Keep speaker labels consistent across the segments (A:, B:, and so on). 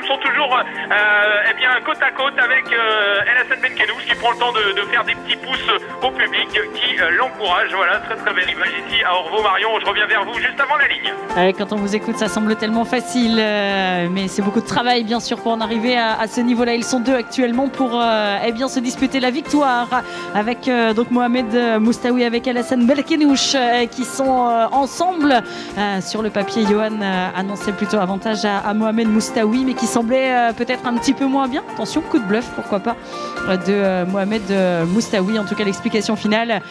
A: sont toujours eh bien, côte à côte avec El Hassan Benkenouche qui prend le temps de faire des petits pouces au public qui l'encourage. Voilà, très très belle image ici à Orvaux. Marion, je reviens vers vous juste avant la ligne.
B: Quand on vous écoute, ça semble tellement facile, mais c'est beaucoup de travail bien sûr pour en arriver à ce niveau-là. Ils sont deux actuellement pour eh bien, se disputer la victoire avec donc Mohamed Moustaoui avec El Hassan Benkenouche qui sont ensemble. Sur le papier, Johan annonçait plutôt avantage à Mohamed Moustaoui, mais qui semblait peut-être un petit peu moins bien. Attention, coup de bluff, pourquoi pas, de Mohamed Moustaoui. En tout cas, l'explication finale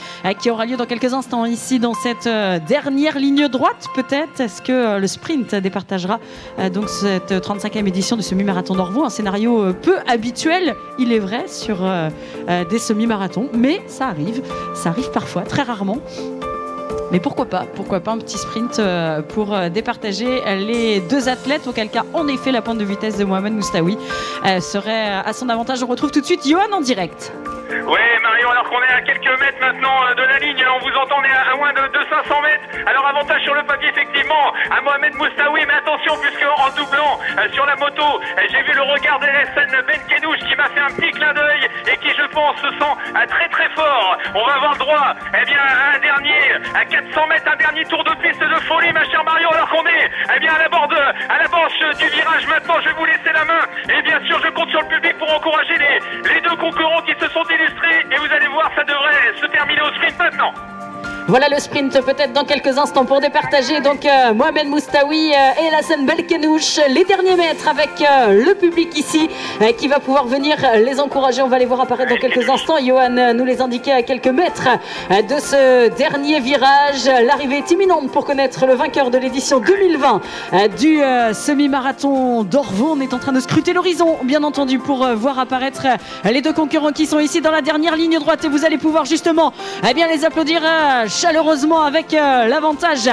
B: qui aura lieu dans quelques instants ici dans cette dernière ligne droite. Peut-être est-ce que le sprint départagera donc cette 35e édition du semi-marathon d'Orvaux, un scénario peu habituel, il est vrai, sur des semi-marathons, mais ça arrive parfois, très rarement. Mais pourquoi pas un petit sprint pour départager les deux athlètes, auquel cas en effet la pointe de vitesse de Mohamed Moustaoui serait à son avantage. On retrouve tout de suite Johan en direct.
A: Oui Marion, alors qu'on est à quelques mètres maintenant de la ligne, on vous entend, on est à moins de 500 mètres. Alors avantage sur le papier effectivement à Mohamed Moustaoui, mais attention puisque en doublant sur la moto, j'ai vu le regard d'El Hassan Benkenouche qui m'a fait un petit clin d'œil et qui je pense se sent très très fort. On va avoir le droit eh bien, à un dernier, à 400 mètres, un dernier tour de piste de folie ma chère Marion, alors qu'on est eh bien, à la branche du virage. Maintenant je vais vous laisser la main et bien sûr je compte sur le public pour encourager les deux concurrents qui se sont illustrés et vous allez voir, ça devrait se terminer au sprint maintenant.
B: Voilà le sprint peut-être dans quelques instants pour départager donc Mohamed Moustaoui et El Hassan Benkenouche, les derniers mètres avec le public ici qui va pouvoir venir les encourager. On va les voir apparaître dans quelques instants. Johan nous les indiquait à quelques mètres de ce dernier virage. L'arrivée est imminente pour connaître le vainqueur de l'édition 2020 du semi-marathon d'Orvaux. On est en train de scruter l'horizon bien entendu pour voir apparaître les deux concurrents qui sont ici dans la dernière ligne droite et vous allez pouvoir justement eh bien, les applaudir chaleureusement avec l'avantage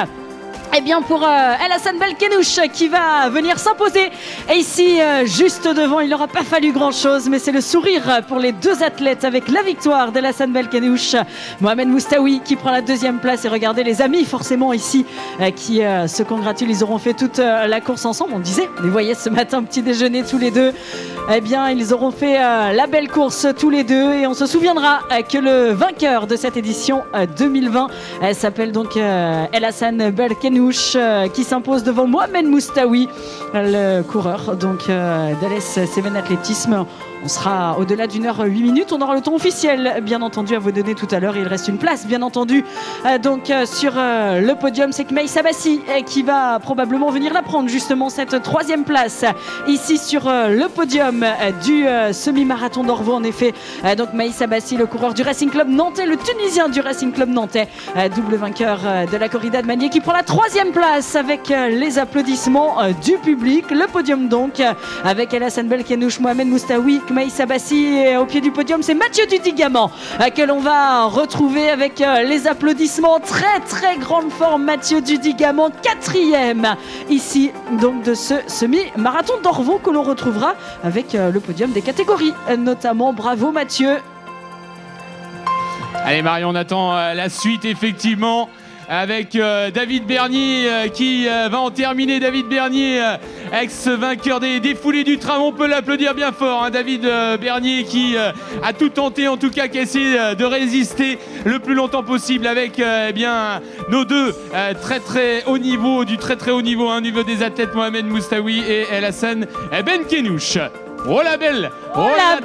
B: eh bien pour El Hassan Benkenouche qui va venir s'imposer. Et ici, juste devant, il n'aura pas fallu grand-chose, mais c'est le sourire pour les deux athlètes avec la victoire d'El Hassan Benkenouche. Mohamed Moustaoui qui prend la deuxième place. Et regardez les amis, forcément, ici, qui se congratulent. Ils auront fait toute la course ensemble. On disait, on les voyait ce matin, petit déjeuner tous les deux. Eh bien, ils auront fait la belle course tous les deux. Et on se souviendra que le vainqueur de cette édition 2020 s'appelle donc El Hassan Benkenouche. Qui s'impose devant Mohamed Moustaoui, le coureur donc d'Alès Seven Athlétisme. On sera au-delà d'1 h 8 minutes. On aura le temps officiel, bien entendu, à vous donner tout à l'heure. Il reste une place, bien entendu, donc sur le podium. C'est Kmeïs Abassi qui va probablement venir la prendre, justement, cette troisième place ici sur le podium du semi-marathon d'Orvaux. En effet, donc Kmeïs Abassi, le coureur du Racing Club Nantais, le Tunisien du Racing Club Nantais, double vainqueur de la corrida de Magnier, qui prend la troisième place avec les applaudissements du public. Le podium donc avec El Hassan Benkenouche, Mohamed Moustaoui, Kmeïs Abassi. Au pied du podium, c'est Mathieu Dudigamant que l'on va retrouver avec les applaudissements. Très très grande forme, Mathieu Dudigamant, 4e ici donc de ce semi-marathon d'Orvaux que l'on retrouvera avec le podium des catégories notamment. Bravo Mathieu.
C: Allez Marion, on attend la suite effectivement avec David Bernier qui va en terminer. David Bernier, ex-vainqueur des foulées du tram, on peut l'applaudir bien fort, hein, David Bernier qui a tout tenté, en tout cas qui a essayé de résister le plus longtemps possible avec eh bien, nos deux très très haut niveau, du très très haut niveau, hein, niveau des athlètes, Mohamed Moustaoui et El Hassan Benkenouche. Oh la belle,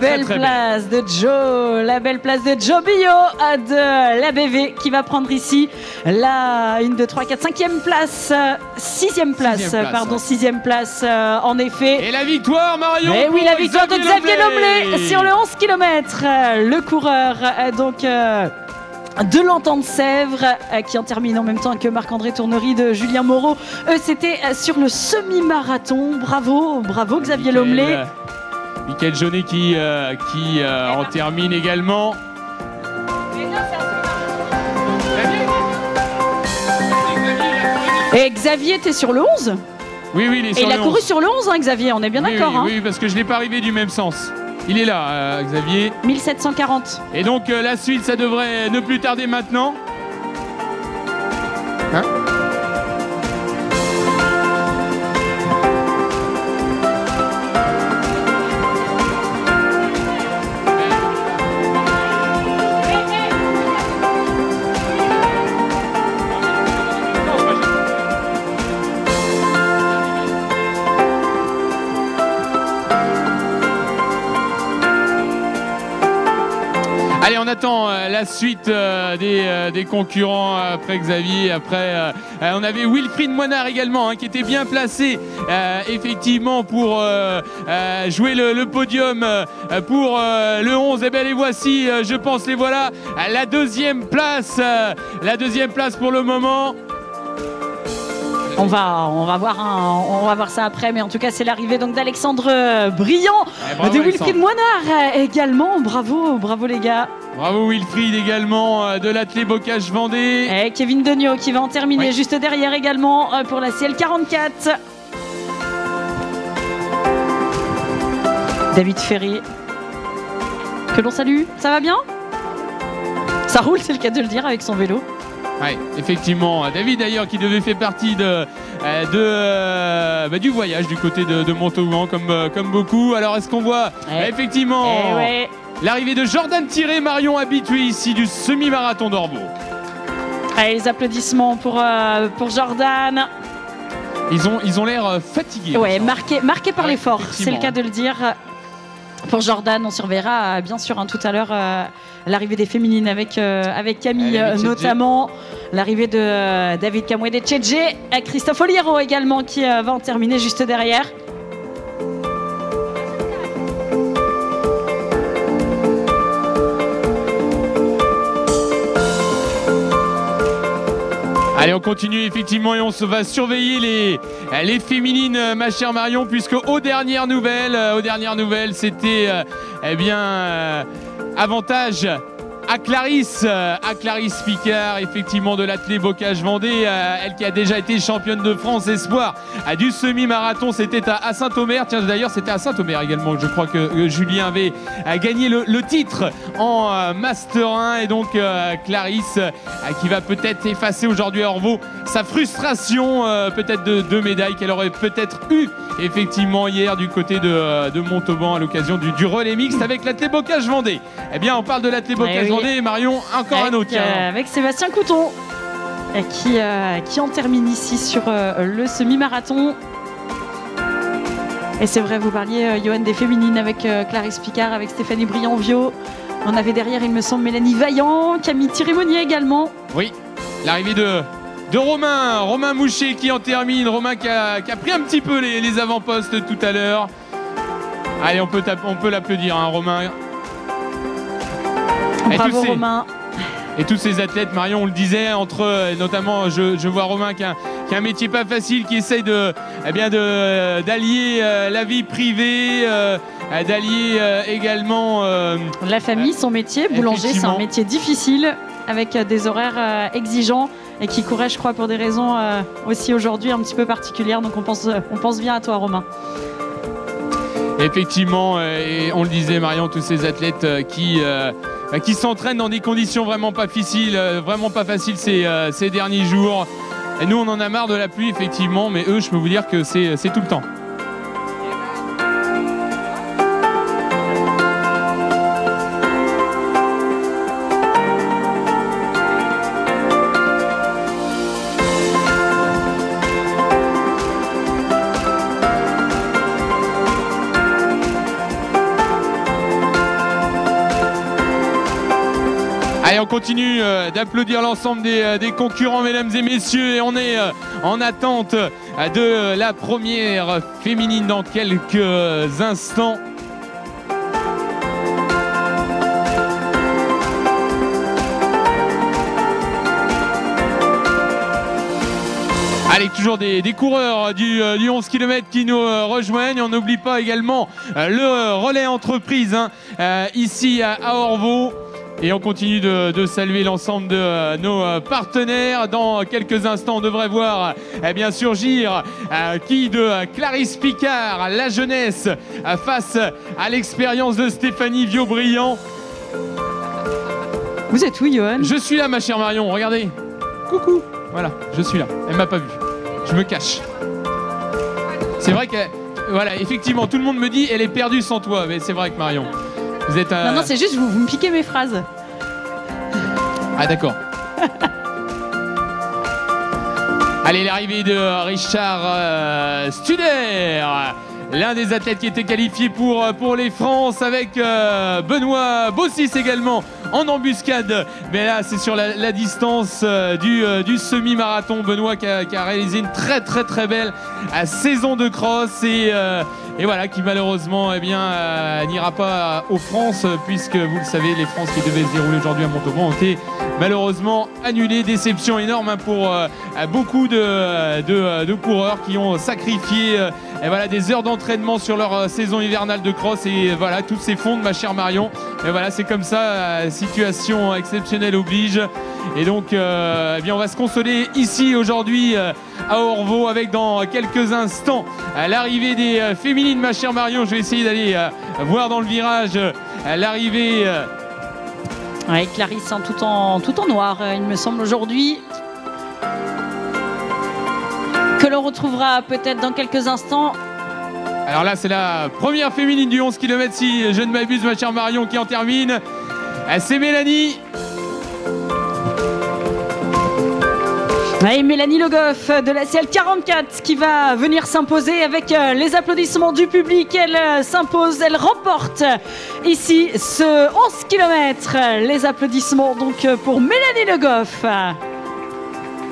B: belle place de Joe, la belle place de Joe Billot de la BV qui va prendre ici la 1, 2, 3, 4, 5e place, 6e place, pardon, 6e place en effet.
C: Et la victoire Marion.
B: Et oui, la victoire de Xavier Lomley sur le 11 km, le coureur donc de l'Entente-Sèvres qui en termine en même temps que Marc-André Tournery de Julien Moreau. Eux, c'était sur le semi-marathon. Bravo Xavier Lomley.
C: Mickaël Jaunet qui en termine également.
B: Et Xavier, t'es sur le 11 ?
C: Oui, il est sur le 11.
B: Il a couru sur le 11, hein, Xavier, on est bien d'accord.
C: Oui, parce que je ne l'ai pas arrivé du même sens. Il est là, Xavier.
B: 1740.
C: Et donc, la suite, ça devrait ne plus tarder maintenant. Hein ? Allez, on attend la suite des concurrents après Xavier. Après, on avait Wilfried Moinard également, qui était bien placé effectivement pour jouer le podium pour le 11. Et bien les voici, je pense, les voilà. La deuxième place pour le moment.
B: On va voir ça après, mais en tout cas c'est l'arrivée donc d'Alexandre Briand, de Wilfried Moinard également. Bravo les gars.
C: Bravo Wilfried également de l'Athlé Bocage Vendée.
B: Et Kevin Degnaud qui va en terminer juste derrière également pour la CL44. David Ferry, que l'on salue, ça va bien? Ça roule, c'est le cas de le dire, avec son vélo.
C: Oui, effectivement. David d'ailleurs qui devait faire partie du voyage du côté de Montauban comme beaucoup. Alors est-ce qu'on voit effectivement l'arrivée de Jordan Thiré, Marion habitué ici du semi-marathon d'Orvault.
B: Allez, les applaudissements pour Jordan.
C: Ils ont l'air fatigués.
B: Ouais, marqué par l'effort, c'est le cas de le dire. Pour Jordan, on surveillera bien sûr tout à l'heure l'arrivée des féminines avec Camille notamment, l'arrivée de David Kamwede Tchédjé, Christophe Oliero également qui va en terminer juste derrière.
C: Allez, on continue effectivement et on va surveiller les féminines, ma chère Marion, puisque aux dernières nouvelles, c'était avantage à Clarisse Picard, effectivement de l'Athlé Bocage Vendée, elle qui a déjà été championne de France espoir du semi-marathon, c'était à Saint-Omer. Tiens, d'ailleurs c'était à Saint-Omer également, je crois que Julien avait gagné le titre en Master 1, et donc Clarisse qui va peut-être effacer aujourd'hui à Orvault sa frustration peut-être de médaille qu'elle aurait peut-être eu effectivement hier du côté de Montauban à l'occasion du relais mixte avec l'Athlé Bocage Vendée. Eh bien on parle de l'Athlé Bocage Vendée, Marion, encore un autre.
B: Avec Sébastien Couton qui en termine ici sur le semi-marathon. Et c'est vrai, vous parliez, Johan, des féminines avec Clarisse Picard, avec Stéphanie Briand-Viau. On avait derrière, il me semble, Mélanie Vaillant, Camille Thiré-Monnier également. Oui,
C: l'arrivée de Romain Mouchet qui en termine. Romain qui a pris un petit peu les avant-postes tout à l'heure. Allez, on peut l'applaudir, Romain.
B: Bravo Romain.
C: Et tous ces athlètes, Marion, on le disait, notamment, je vois Romain qui a un métier pas facile, qui essaye d'allier la vie privée, d'allier également
B: la famille, son métier. Boulanger, c'est un métier difficile, avec des horaires exigeants, et qui courait, je crois, pour des raisons aussi aujourd'hui un petit peu particulières. Donc on pense bien à toi, Romain.
C: Effectivement, et on le disait, Marion, tous ces athlètes qui s'entraînent dans des conditions vraiment pas faciles ces derniers jours. Et nous, on en a marre de la pluie, effectivement, mais eux, je peux vous dire que c'est tout le temps. Allez, on continue d'applaudir l'ensemble des concurrents, mesdames et messieurs, et on est en attente de la première féminine dans quelques instants. Allez, toujours des coureurs du 11 km qui nous rejoignent. On n'oublie pas également le relais entreprise ici à Orvault. Et on continue de saluer l'ensemble de nos partenaires. Dans quelques instants, on devrait voir bien surgir qui de Clarisse Picard, la jeunesse, face à l'expérience de Stéphanie Viau-Briand.
B: Vous êtes où, Johan?
C: Je suis là, ma chère Marion, regardez. Coucou. Voilà, je suis là. Elle m'a pas vu. Je me cache. C'est vrai que, voilà, effectivement, tout le monde me dit elle est perdue sans toi. Mais c'est vrai que Marion, vous êtes
B: Non, c'est juste vous me piquez mes phrases.
C: Ah d'accord. Allez, l'arrivée de Richard Studer, l'un des athlètes qui était qualifié pour les France, avec Benoît Bossis également en embuscade. Mais là, c'est sur la distance du semi-marathon. Benoît qui a réalisé une très belle saison de cross et voilà, qui malheureusement n'ira pas aux France, puisque vous le savez, les France qui devaient se dérouler aujourd'hui à Montauban ont été malheureusement annulées. Déception énorme pour beaucoup de coureurs qui ont sacrifié des heures d'entraînement sur leur saison hivernale de cross, et voilà, tout s'effondre, ma chère Marion. Et voilà, c'est comme ça, situation exceptionnelle oblige. Et donc on va se consoler ici aujourd'hui à Orvault, avec dans quelques instants l'arrivée des féminines, ma chère Marion. Je vais essayer d'aller voir dans le virage l'arrivée.
B: Avec Clarisse tout en noir, il me semble, aujourd'hui, que l'on retrouvera peut-être dans quelques instants.
C: Alors là, c'est la première féminine du 11 km, si je ne m'abuse, ma chère Marion, qui en termine. C'est Mélanie.
B: Et Mélanie Le Goff de la CL44 qui va venir s'imposer avec les applaudissements du public. Elle s'impose, elle remporte ici ce 11 km. Les applaudissements donc pour Mélanie Le Goff.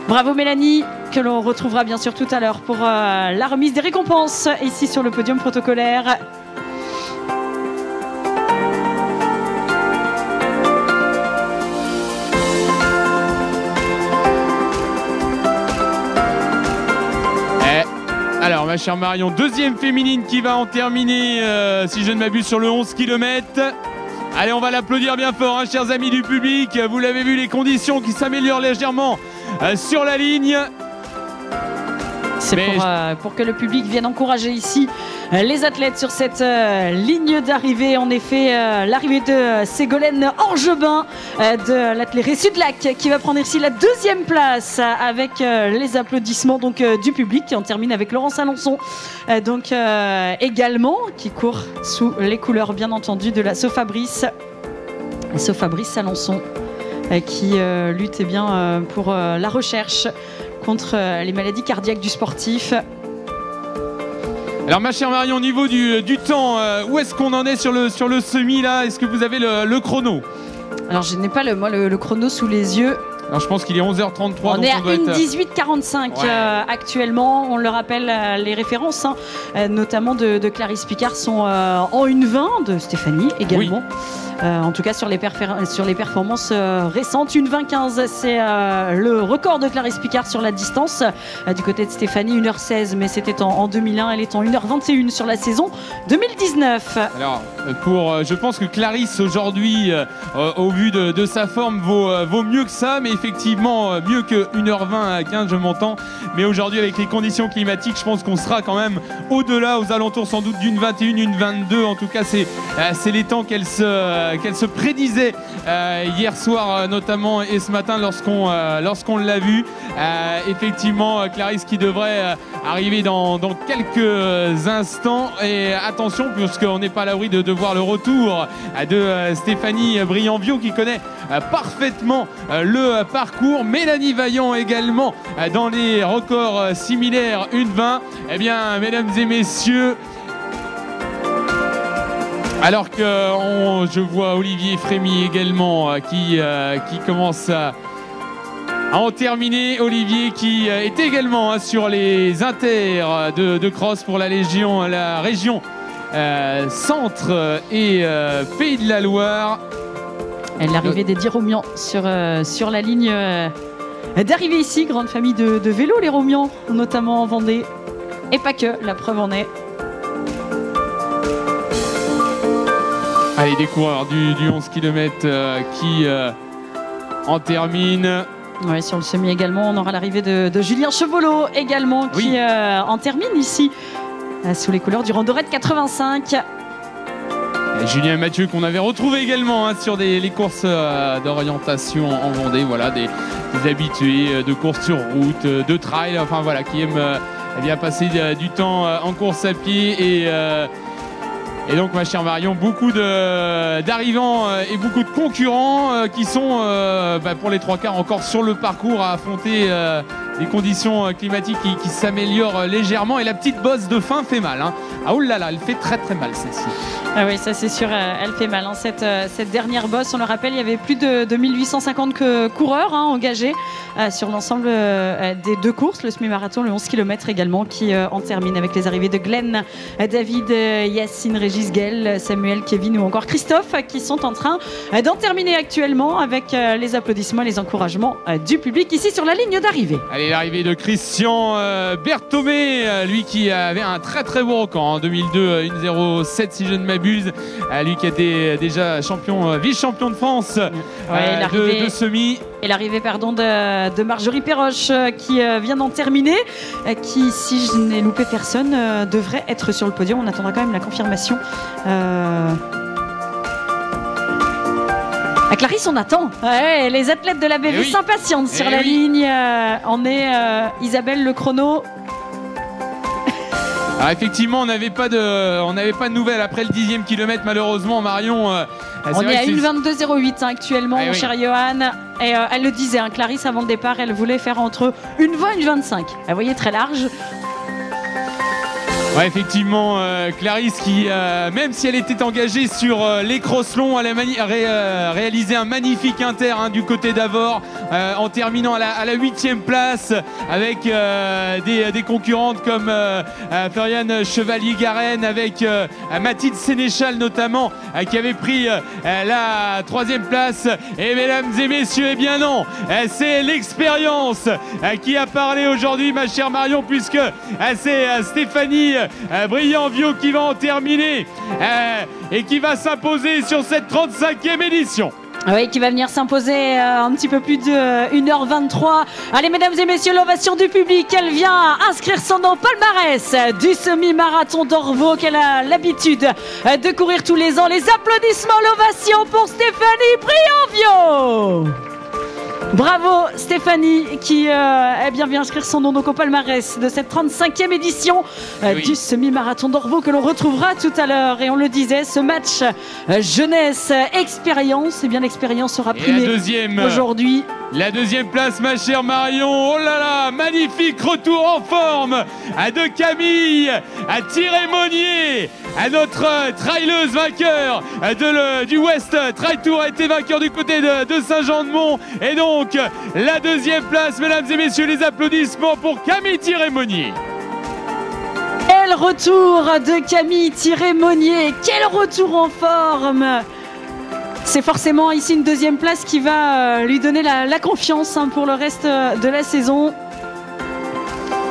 B: Bravo Mélanie, que l'on retrouvera bien sûr tout à l'heure pour la remise des récompenses ici sur le podium protocolaire.
C: Alors, ma chère Marion, deuxième féminine qui va en terminer, si je ne m'abuse, sur le 11 km. Allez, on va l'applaudir bien fort, hein, chers amis du public. Vous l'avez vu, les conditions qui s'améliorent légèrement sur la ligne.
B: C'est pour que le public vienne encourager ici les athlètes sur cette ligne d'arrivée. En effet, l'arrivée de Ségolène Orgebin de l'athlète Sudlac qui va prendre ici la deuxième place avec les applaudissements donc, du public. Et on termine avec Laurence Alençon également, qui court sous les couleurs bien entendu de la Sofabrice. Sofabrice Alençon qui lutte pour la recherche contre les maladies cardiaques du sportif.
C: Alors ma chère Marion, au niveau du temps, où est-ce qu'on en est sur le semi là? Est-ce que vous avez le chrono?
B: Alors je n'ai pas le chrono sous les yeux.
C: Alors je pense qu'il est 11h33.
B: On est à 1:18:45 actuellement. On le rappelle, les références, notamment de Clarisse Picard, sont en 1:20, de Stéphanie également. Oui. En tout cas sur les performances récentes, 1:20:15 c'est le record de Clarisse Picard sur la distance. Du côté de Stéphanie, 1h16, mais c'était en 2001. Elle est en 1h21 sur la saison 2019.
C: Alors je pense que Clarisse aujourd'hui, au vu de sa forme, vaut mieux que ça, mais effectivement mieux que 1h20:15, je m'entends. Mais aujourd'hui, avec les conditions climatiques, je pense qu'on sera quand même au-delà, aux alentours sans doute d'une 21, une 22. En tout cas, c'est les temps qu'elle se prédisait hier soir notamment, et ce matin lorsqu'on l'a vu. Effectivement, Clarisse qui devrait arriver dans quelques instants. Et attention, puisqu'on n'est pas à l'abri de voir le retour de Stéphanie Brianviau, qui connaît parfaitement le parcours. Mélanie Vaillant également dans les records similaires, 1:20. Eh bien, mesdames et messieurs, alors que je vois Olivier Frémy également qui commence à en terminer. Olivier qui est également sur les inters de cross pour la région Centre et Pays de la Loire.
B: L'arrivée des Romians sur la ligne d'arrivée ici. Grande famille de vélos, les Romians, notamment en Vendée. Et pas que, la preuve en est.
C: Allez, des coureurs du 11 km qui en terminent.
B: Ouais, sur le semi également, on aura l'arrivée de Julien Chevolot également, qui en termine ici sous les couleurs du Randorette 85.
C: Et Julien Mathieu qu'on avait retrouvé également sur les courses d'orientation en Vendée. Voilà, des habitués de courses sur route, de trail, enfin voilà, qui aiment passer du temps en course à pied. Et donc, ma chère Marion, beaucoup d'arrivants et beaucoup de concurrents qui sont pour les trois quarts encore sur le parcours à affronter des conditions climatiques qui s'améliorent légèrement et la petite bosse de fin fait mal. Hein. Ah oulala, elle fait très très mal celle-ci.
B: Ah oui, ça c'est sûr, elle fait mal. Hein. Cette dernière bosse, on le rappelle, il y avait plus de 1850 coureurs engagés sur l'ensemble des 2 courses, le semi-marathon, le 11 km également, qui en termine avec les arrivées de Glenn, David, Yacine, Régis, Gaël, Samuel, Kevin ou encore Christophe qui sont en train d'en terminer actuellement avec les applaudissements et les encouragements du public ici sur la ligne d'arrivée.
C: Allez, l'arrivée de Christian Berthomé, lui qui avait un très très beau record en 2002, 1,07 si je ne m'abuse. Lui qui était déjà vice-champion de France de semi.
B: Et l'arrivée de Marjorie Perroche qui vient d'en terminer, qui, si je n'ai loupé personne, devrait être sur le podium. On attendra quand même la confirmation. À Clarisse, on attend. Ouais, les athlètes de la BV s'impatientent sur la ligne. On est Isabelle, le chrono.
C: Alors effectivement, on n'avait pas de nouvelles après le 10e kilomètre, malheureusement, Marion.
B: On est à 1,22,08 actuellement, mon cher Johan. Et elle le disait, Clarisse, avant le départ, elle voulait faire entre 1,20 et 1,25. Elle voyait très large.
C: Ouais, effectivement, Clarisse qui, même si elle était engagée sur les crosslongs, elle a réalisé un magnifique inter du côté d'Avord en terminant à la 8e place avec des concurrentes comme Floriane Chevalier-Garenne, avec Mathilde Sénéchal notamment, qui avait pris la 3e place. Et mesdames et messieurs, eh bien non, c'est l'expérience qui a parlé aujourd'hui, ma chère Marion, puisque c'est Stéphanie Briand-Viau qui va en terminer et qui va s'imposer sur cette 35e édition.
B: Oui, qui va venir s'imposer un petit peu plus de 1h23. Allez, mesdames et messieurs, l'ovation du public. Elle vient inscrire son nom au palmarès du semi-marathon d'Orvaux qu'elle a l'habitude de courir tous les ans. Les applaudissements, l'ovation pour Stéphanie Briand-Viau. Bravo Stéphanie qui vient inscrire son nom donc au palmarès de cette 35e édition du semi-marathon d'Orvaux que l'on retrouvera tout à l'heure. Et on le disait, ce match jeunesse-expérience, l'expérience sera primée aujourd'hui.
C: La 2e place, ma chère Marion. Oh là là, magnifique retour en forme de Camille Thierry-Monnier, notre traileuse vainqueur du West Trail Tour, a été vainqueur du côté de Saint-Jean-de-Mont. Et donc, la 2e place, mesdames et messieurs, les applaudissements pour Camille Thierry-Monnier.
B: Quel retour de Camille Thierry-Monnier, quel retour en forme. C'est forcément ici une 2e place qui va lui donner la confiance pour le reste de la saison.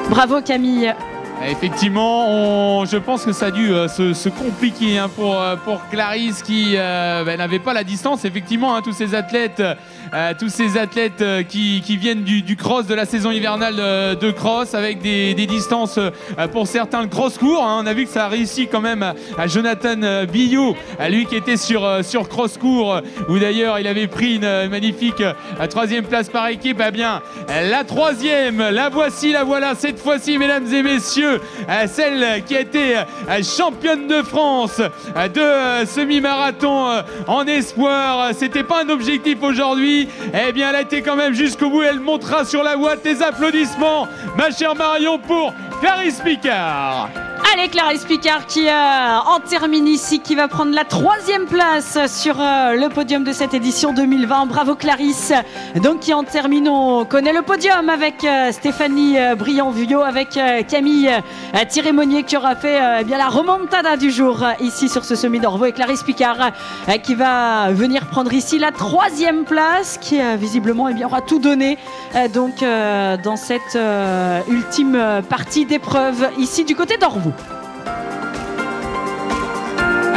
B: Bravo Camille.
C: Effectivement, je pense que ça a dû se compliquer pour Clarisse qui n'avait pas la distance. Effectivement, tous ces athlètes qui viennent du cross, de la saison hivernale de cross, avec des distances pour certains le cross court. On a vu que ça a réussi quand même à Jonathan Billot, lui qui était sur cross court, où d'ailleurs il avait pris une magnifique 3e place par équipe. La 3e, la voilà cette fois-ci, mesdames et messieurs. Celle qui a été championne de France de semi-marathon en espoir. C'était pas un objectif aujourd'hui. Elle a été quand même jusqu'au bout. Elle montera sur la boîte. Les applaudissements, ma chère Marion, pour Clarisse Picard.
B: Allez, Clarisse Picard qui en termine ici, qui va prendre la 3e place sur le podium de cette édition 2020. Bravo Clarisse. Donc qui en termine, on connaît le podium avec Stéphanie Briand-Viau, avec Camille Thierry-Monnier qui aura fait la remontada du jour ici sur ce semi d'Orvaux, et Clarisse Picard qui va venir prendre ici la 3e place, qui visiblement aura tout donné dans cette ultime partie d'épreuve ici du côté d'Orvaux.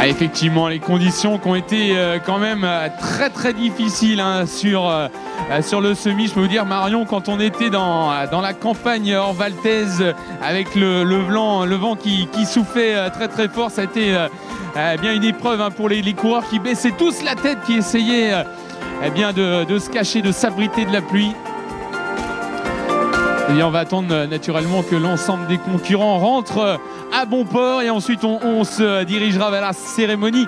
C: Effectivement, les conditions qui ont été quand même très très difficiles sur le semi. Je peux vous dire, Marion, quand on était dans la campagne orvaltaise avec le vent qui soufflait très très fort, ça a été bien une épreuve pour les coureurs qui baissaient tous la tête, qui essayaient de se cacher, de s'abriter de la pluie. On va attendre naturellement que l'ensemble des concurrents rentrent à bon port, et ensuite on se dirigera vers la cérémonie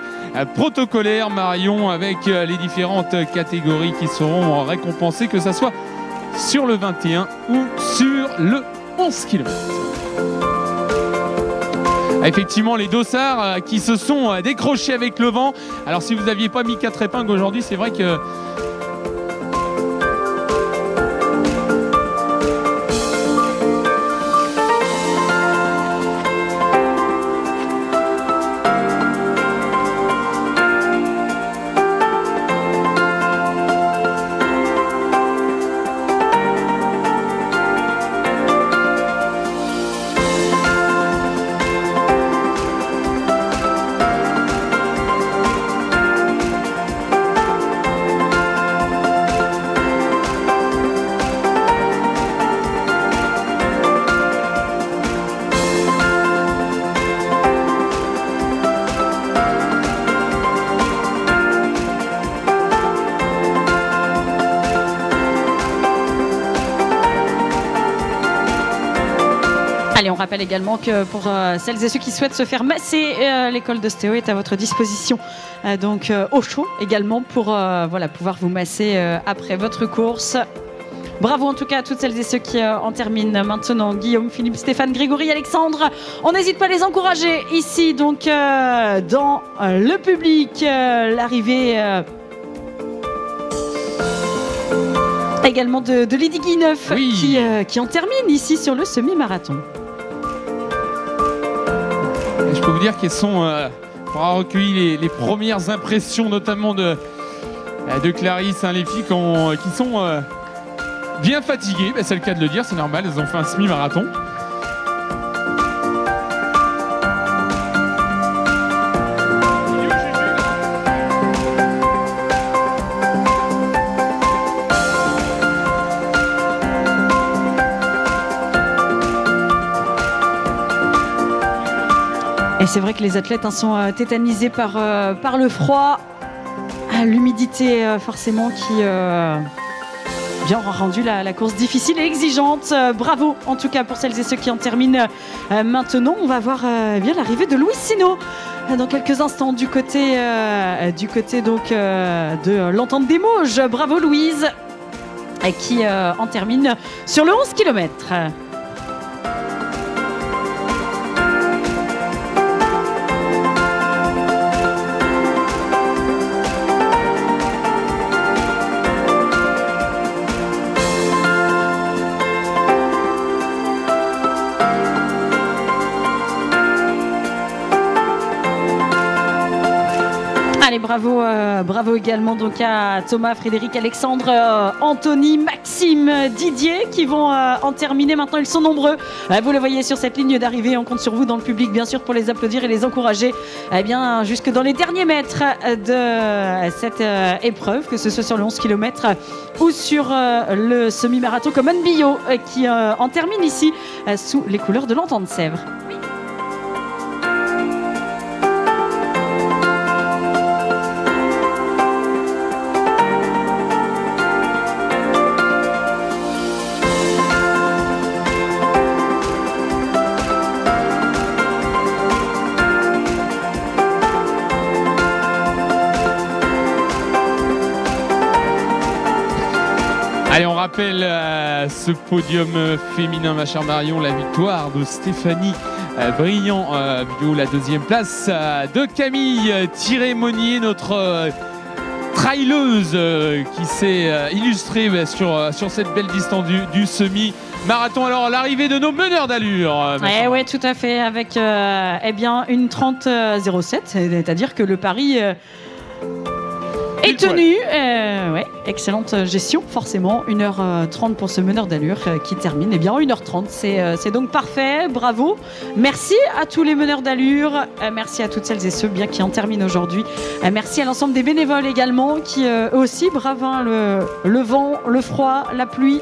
C: protocolaire, Marion, avec les différentes catégories qui seront récompensées, que ce soit sur le 21 ou sur le 11 km. Effectivement, les dossards qui se sont décrochés avec le vent. Alors si vous n'aviez pas mis 4 épingles aujourd'hui, c'est vrai que...
B: Allez, on rappelle également que pour celles et ceux qui souhaitent se faire masser, l'école d'ostéo est à votre disposition. Donc au chaud également pour voilà, pouvoir vous masser après votre course. Bravo en tout cas à toutes celles et ceux qui en terminent maintenant. Guillaume, Philippe, Stéphane, Grégory, Alexandre. On n'hésite pas à les encourager ici donc dans le public. L'arrivée également de Lydie Guineuf, oui, qui en termine ici sur le semi-marathon.
C: Et je peux vous dire qu'elles sont pour avoir recueilli les premières impressions, notamment de Clarisse, hein, les filles qui sont bien fatiguées. C'est le cas de le dire, c'est normal, elles ont fait un semi-marathon.
B: Et c'est vrai que les athlètes sont tétanisés par le froid, l'humidité forcément qui bien aura rendu la course difficile et exigeante. Bravo en tout cas pour celles et ceux qui en terminent maintenant. On va voir bien l'arrivée de Louise Sino dans quelques instants du côté donc de l'Entente des Mauges. Bravo Louise qui en termine sur le 11 km. Allez, bravo également donc à Thomas, Frédéric, Alexandre, Anthony, Maxime, Didier qui vont en terminer. Maintenant, ils sont nombreux. Vous le voyez sur cette ligne d'arrivée. On compte sur vous dans le public, bien sûr, pour les applaudir et les encourager bien, jusque dans les derniers mètres de cette épreuve, que ce soit sur le 11 km ou sur le semi-marathon comme Anne Billot qui en termine ici sous les couleurs de l'Entente Sèvres.
C: Allez, on rappelle ce podium féminin, ma chère Marion, la victoire de Stéphanie Briand, la deuxième place de Camille Thiré-Monnier, notre trailleuse qui s'est illustrée sur cette belle distance du semi-marathon. Alors, l'arrivée de nos meneurs d'allure.
B: Oui, tout à fait, avec bien une 30-07, c'est-à-dire que le pari... est tenu, ouais, excellente gestion, forcément, 1h30 pour ce meneur d'allure qui termine en 1h30, c'est donc parfait, bravo, merci à tous les meneurs d'allure, merci à toutes celles et ceux bien qui en terminent aujourd'hui, merci à l'ensemble des bénévoles également qui eux aussi bravent le vent, le froid, la pluie.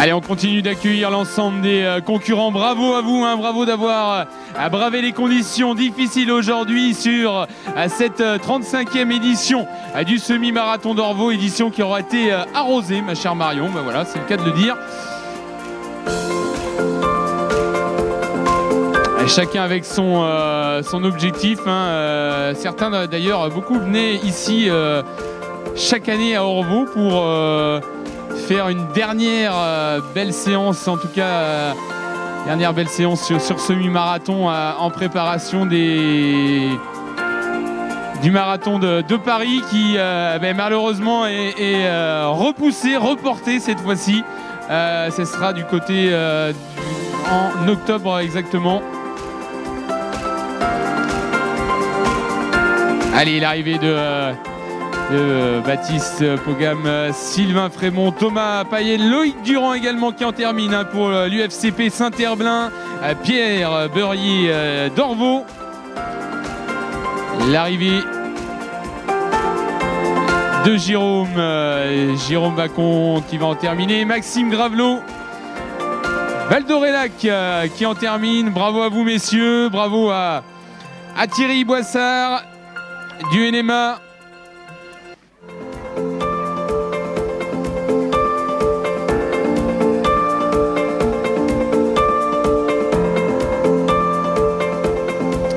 C: Allez, on continue d'accueillir l'ensemble des concurrents. Bravo à vous, hein, bravo d'avoir bravé les conditions difficiles aujourd'hui sur cette 35e édition du semi-marathon d'Orvault, édition qui aura été arrosée, ma chère Marion. Ben voilà, c'est le cas de le dire. Chacun avec son objectif, hein. Certains d'ailleurs, beaucoup venaient ici chaque année à Orvault pour faire une dernière belle séance, en tout cas dernière belle séance sur semi-marathon en préparation du marathon de Paris qui malheureusement est repoussé, reporté cette fois-ci. Ce sera du côté en octobre exactement. Allez, l'arrivée de Baptiste Pogam, Sylvain Frémont, Thomas Payet, Loïc Durand également qui en termine, hein, pour l'UFCP Saint-Herblain, Pierre Beurrier d'Orvault. L'arrivée de Jérôme Bacon qui va en terminer, Maxime Gravelot, Valdorélac qui en termine. Bravo à vous messieurs, bravo à Thierry Boissard du NMA.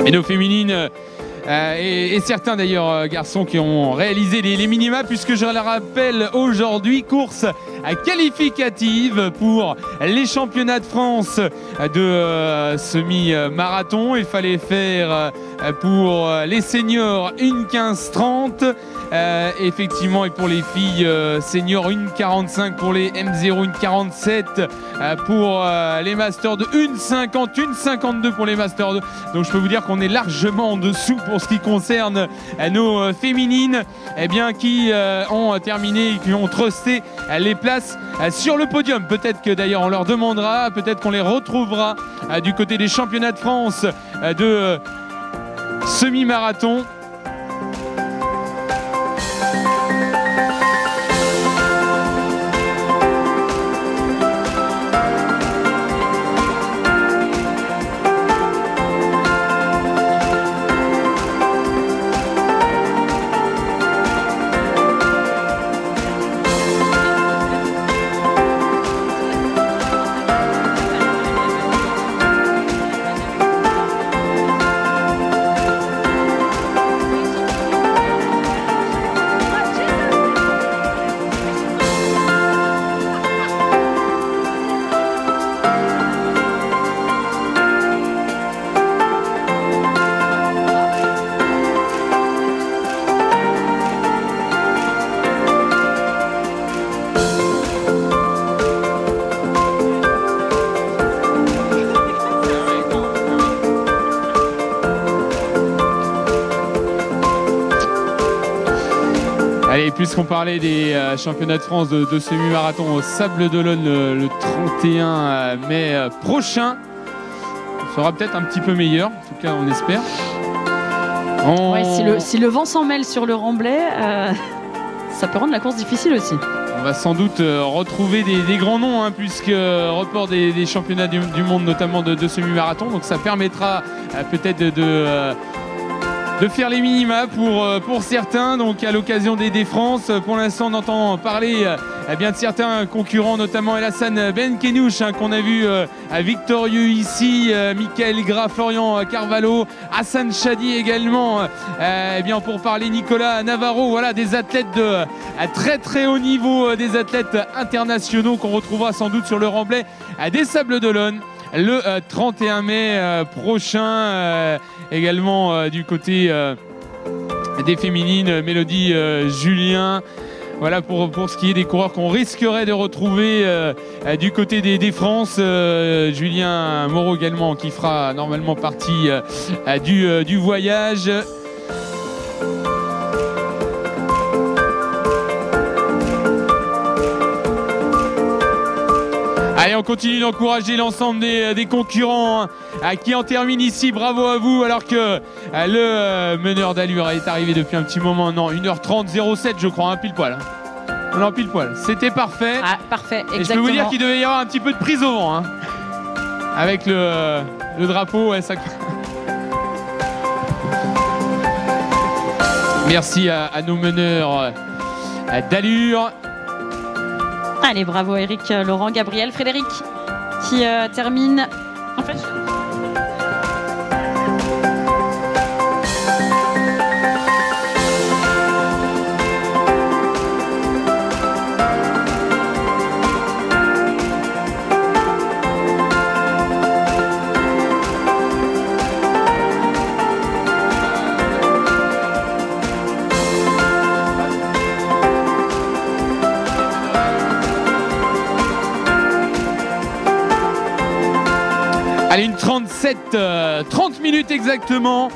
C: Et nos féminines et certains d'ailleurs garçons qui ont réalisé les minima, puisque je le rappelle aujourd'hui, course qualificative pour les championnats de France de semi-marathon. Il fallait faire pour les seniors une 15:30 effectivement, et pour les filles seniors une 45, pour les M0 une 47, pour les masters de une 50, une 52 pour les masters 2. Donc je peux vous dire qu'on est largement en dessous pour ce qui concerne nos féminines, qui ont terminé et qui ont trusté les places sur le podium. Peut-être que d'ailleurs on leur demandera, peut-être qu'on les retrouvera du côté des championnats de France de semi-marathon. Allez, puisqu'on parlait des championnats de France de semi-marathon au Sable d'Olonne le 31 mai prochain, on sera peut-être un petit peu meilleur, en tout cas on espère.
B: Ouais, si le vent s'en mêle sur le remblai, ça peut rendre la course difficile aussi.
C: On va sans doute retrouver des grands noms, hein, puisque report des championnats du monde, notamment de semi-marathon, donc ça permettra peut-être de faire les minima pour certains, donc à l'occasion des France. Pour l'instant, on entend parler de certains concurrents, notamment Elassane Benkenouche, hein, qu'on a vu victorieux ici, Michael Gras, Florian Carvalho, Hassan Chadi également, pour parler Nicolas Navarro, voilà, des athlètes de très très haut niveau, des athlètes internationaux qu'on retrouvera sans doute sur le remblai des Sables d'Olonne le 31 mai prochain. Également du côté des féminines, Mélodie Julien. Voilà pour ce qui est des coureurs qu'on risquerait de retrouver du côté des France. Julien Moreau également, qui fera normalement partie du voyage. Allez, on continue d'encourager l'ensemble des concurrents qui en terminent ici. Bravo à vous, alors que le meneur d'allure est arrivé depuis un petit moment. Non, 1h30 07 je crois, un pile poil. On est en pile poil. C'était parfait.
B: Ah, parfait, exactement.
C: Et je peux vous dire qu'il devait y avoir un petit peu de prise au vent. Hein. Avec le drapeau, ouais, ça... Merci à nos meneurs d'allure.
B: Allez, bravo Eric, Laurent, Gabriel, Frédéric qui termine. En fait,
C: Allez, une 30 minutes exactement.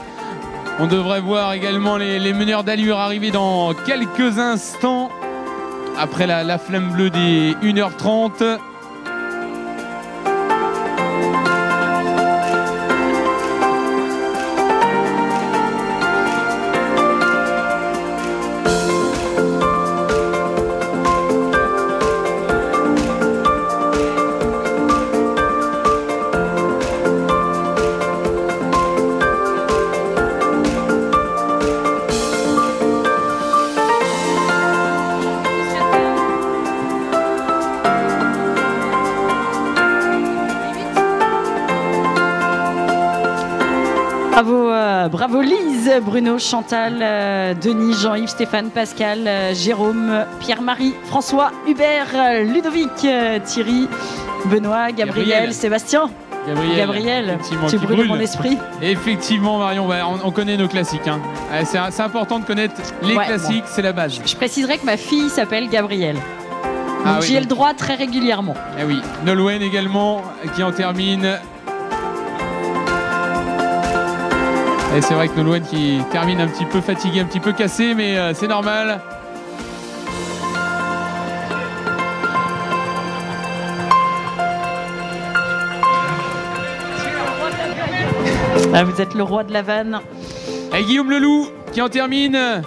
C: On devrait voir également les meneurs d'allure arriver dans quelques instants. Après la flamme bleue des 1h30.
B: Bravo Lise, Bruno, Chantal, Denis, Jean-Yves, Stéphane, Pascal, Jérôme, Pierre-Marie, François, Hubert, Ludovic, Thierry, Benoît, Gabriel. Sébastien. Gabriel, tu brûles mon esprit.
C: Effectivement Marion, on connaît nos classiques. Hein. C'est important de connaître les classiques, bon. C'est la base.
B: Je préciserai que ma fille s'appelle Gabrielle. Donc j'y ai le droit très régulièrement.
C: Eh oui, Nolwenn également qui en termine. Et c'est vrai que Nolwenn qui termine un petit peu fatigué, un petit peu cassé, mais c'est normal.
B: Ah, vous êtes le roi de la vanne.
C: Et Guillaume Leloup qui en termine.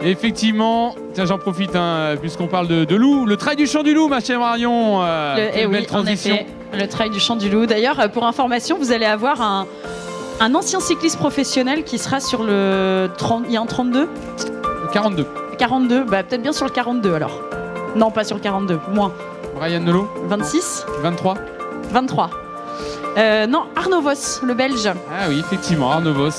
C: Effectivement, tiens, j'en profite hein, puisqu'on parle de loup. Le trail du chant du loup, ma chère Marion. Belle transition.
B: En effet, le trail du chant du loup. D'ailleurs, pour information, vous allez avoir un ancien cycliste professionnel qui sera sur le 30, il y a un 32
C: 42.
B: 42, bah peut-être bien sur le 42 alors. Non, pas sur le 42, moins.
C: Brian Nolot
B: 26
C: 23
B: 23. Non, Arnaud Vos, le Belge.
C: Ah oui, effectivement, Arnaud Vos.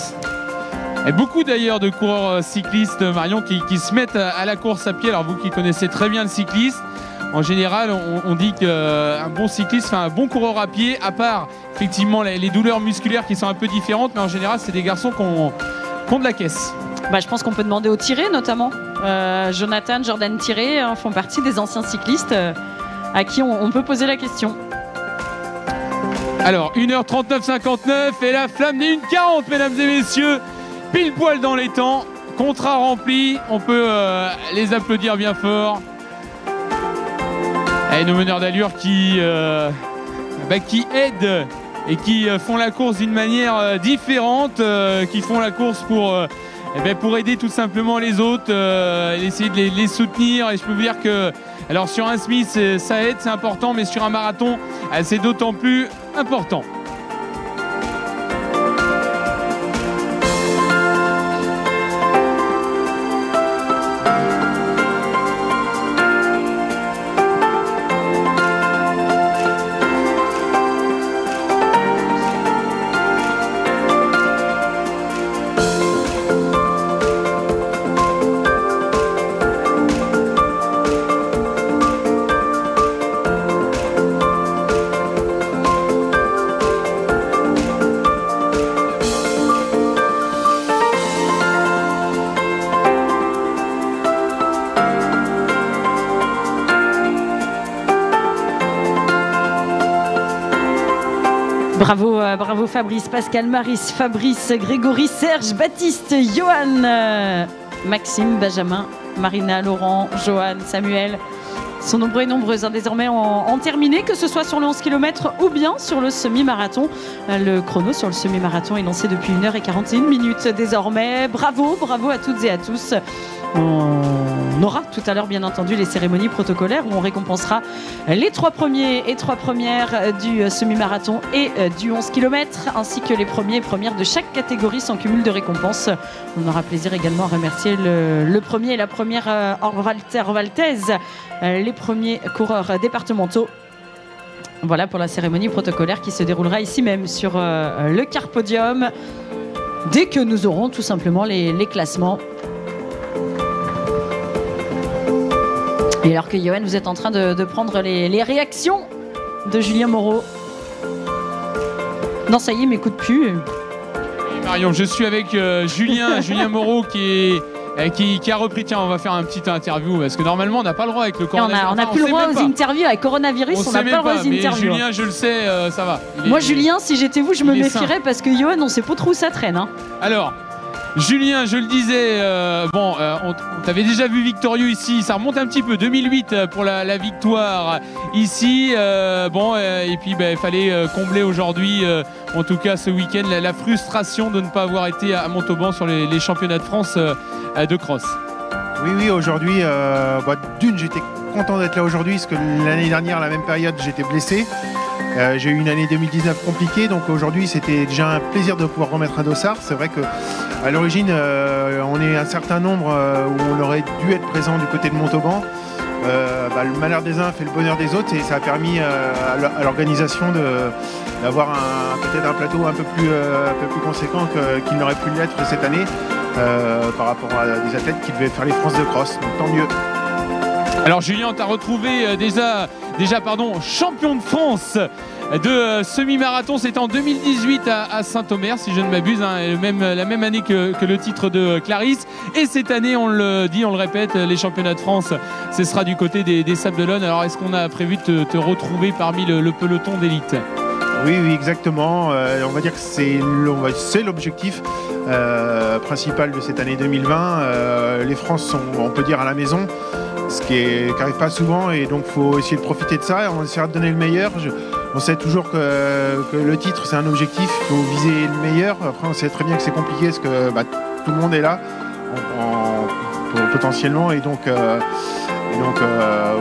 C: Et beaucoup d'ailleurs de coureurs cyclistes, Marion, qui se mettent à la course à pied. Alors vous qui connaissez très bien le cyclisme, en général, on dit qu'un bon cycliste, enfin un bon coureur à pied, à part effectivement les douleurs musculaires qui sont un peu différentes, mais en général, c'est des garçons qui ont de la caisse.
B: Bah, je pense qu'on peut demander aux tirés notamment. Jonathan, Jordan Tiré font partie des anciens cyclistes à qui on peut poser la question.
C: Alors, 1h39,59 et la flamme des 1h40, mesdames et messieurs, pile poil dans les temps, contrat rempli, on peut les applaudir bien fort. Et nos meneurs d'allure qui aident et qui font la course d'une manière différente, qui font la course pour aider tout simplement les autres, essayer de les soutenir. Et je peux vous dire que, alors sur un Smith, ça aide, c'est important, mais sur un marathon, c'est d'autant plus important.
B: Bravo Fabrice, Pascal, Maris, Fabrice, Grégory, Serge, Baptiste, Johan, Maxime, Benjamin, Marina, Laurent, Johan, Samuel. Sont nombreux et nombreuses désormais en terminé, que ce soit sur le 11 km ou bien sur le semi-marathon. Le chrono sur le semi-marathon est lancé depuis 1h41 désormais. Bravo à toutes et à tous. On on aura tout à l'heure bien entendu les cérémonies protocolaires où on récompensera les 3 premiers et 3 premières du semi-marathon et du 11 km, ainsi que les premiers et premières de chaque catégorie sans cumul de récompenses. On aura plaisir également à remercier le premier et la première Walter Valtez, les premiers coureurs départementaux. Voilà pour la cérémonie protocolaire qui se déroulera ici même sur le Carpodium dès que nous aurons tout simplement les classements. Et alors que Johan, vous êtes en train de prendre les réactions de Julien Moreau. Non, ça y est, il m'écoute plus.
C: Marion, je suis avec Julien Moreau qui a repris. Tiens, on va faire un petit interview parce que normalement on n'a pas le droit avec le coronavirus.
B: On n'a plus le droit aux interviews avec coronavirus. On n'a pas le droit aux interviews.
C: Mais Julien, je le sais, ça va.
B: Moi, Julien, si j'étais vous, je me méfierais parce que Johan, on sait pas trop où ça traîne. Hein.
C: Alors, Julien, je le disais, on t'avait déjà vu victorieux ici, ça remonte un petit peu, 2008 pour la victoire ici. Et puis il fallait combler aujourd'hui, en tout cas ce week-end, la frustration de ne pas avoir été à Montauban sur les championnats de France de cross.
D: Oui, aujourd'hui, d'une, j'étais content d'être là aujourd'hui parce que l'année dernière, à la même période, j'étais blessé. J'ai eu une année 2019 compliquée, donc aujourd'hui c'était déjà un plaisir de pouvoir remettre un dossard. C'est vrai qu'à l'origine on est un certain nombre où on aurait dû être présent du côté de Montauban. Le malheur des uns fait le bonheur des autres et ça a permis à l'organisation d'avoir peut-être un plateau un peu plus conséquent qu'il n'aurait pu l'être cette année par rapport à des athlètes qui devaient faire les France de cross, donc tant mieux.
C: Alors Julien, on t'a retrouvé déjà champion de France de semi-marathon. C'était en 2018 à Saint-Omer, si je ne m'abuse, la même année que le titre de Clarisse. Et cette année, on le dit, on le répète, les championnats de France, ce sera du côté des Sables-d'Olonne. Alors est-ce qu'on a prévu de te retrouver parmi le peloton d'élite ?
D: Oui, exactement. On va dire que c'est l'objectif principal de cette année 2020. Les France sont, on peut dire, à la maison, ce qui n'arrive pas souvent, et donc il faut essayer de profiter de ça. On essaiera de donner le meilleur. On sait toujours que le titre, c'est un objectif, il faut viser le meilleur. Après, on sait très bien que c'est compliqué parce que tout le monde est là potentiellement, et donc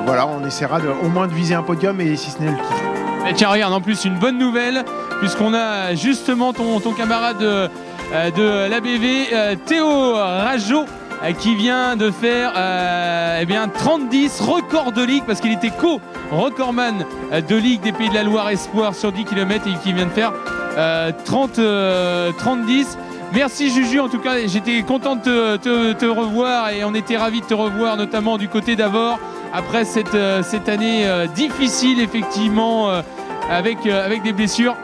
D: voilà, on essaiera au moins de viser un podium, et si ce n'est le titre.
C: Et tiens, regarde, en plus une bonne nouvelle, puisqu'on a justement ton camarade de l'ABV, Théo Rajo, qui vient de faire 30-10, record de ligue, parce qu'il était co-recordman de ligue des Pays de la Loire Espoir sur 10 km, et qui vient de faire 30-10. Merci Juju, en tout cas j'étais content de te revoir, et on était ravis de te revoir, notamment du côté d'Avord, après cette année difficile effectivement, avec des blessures.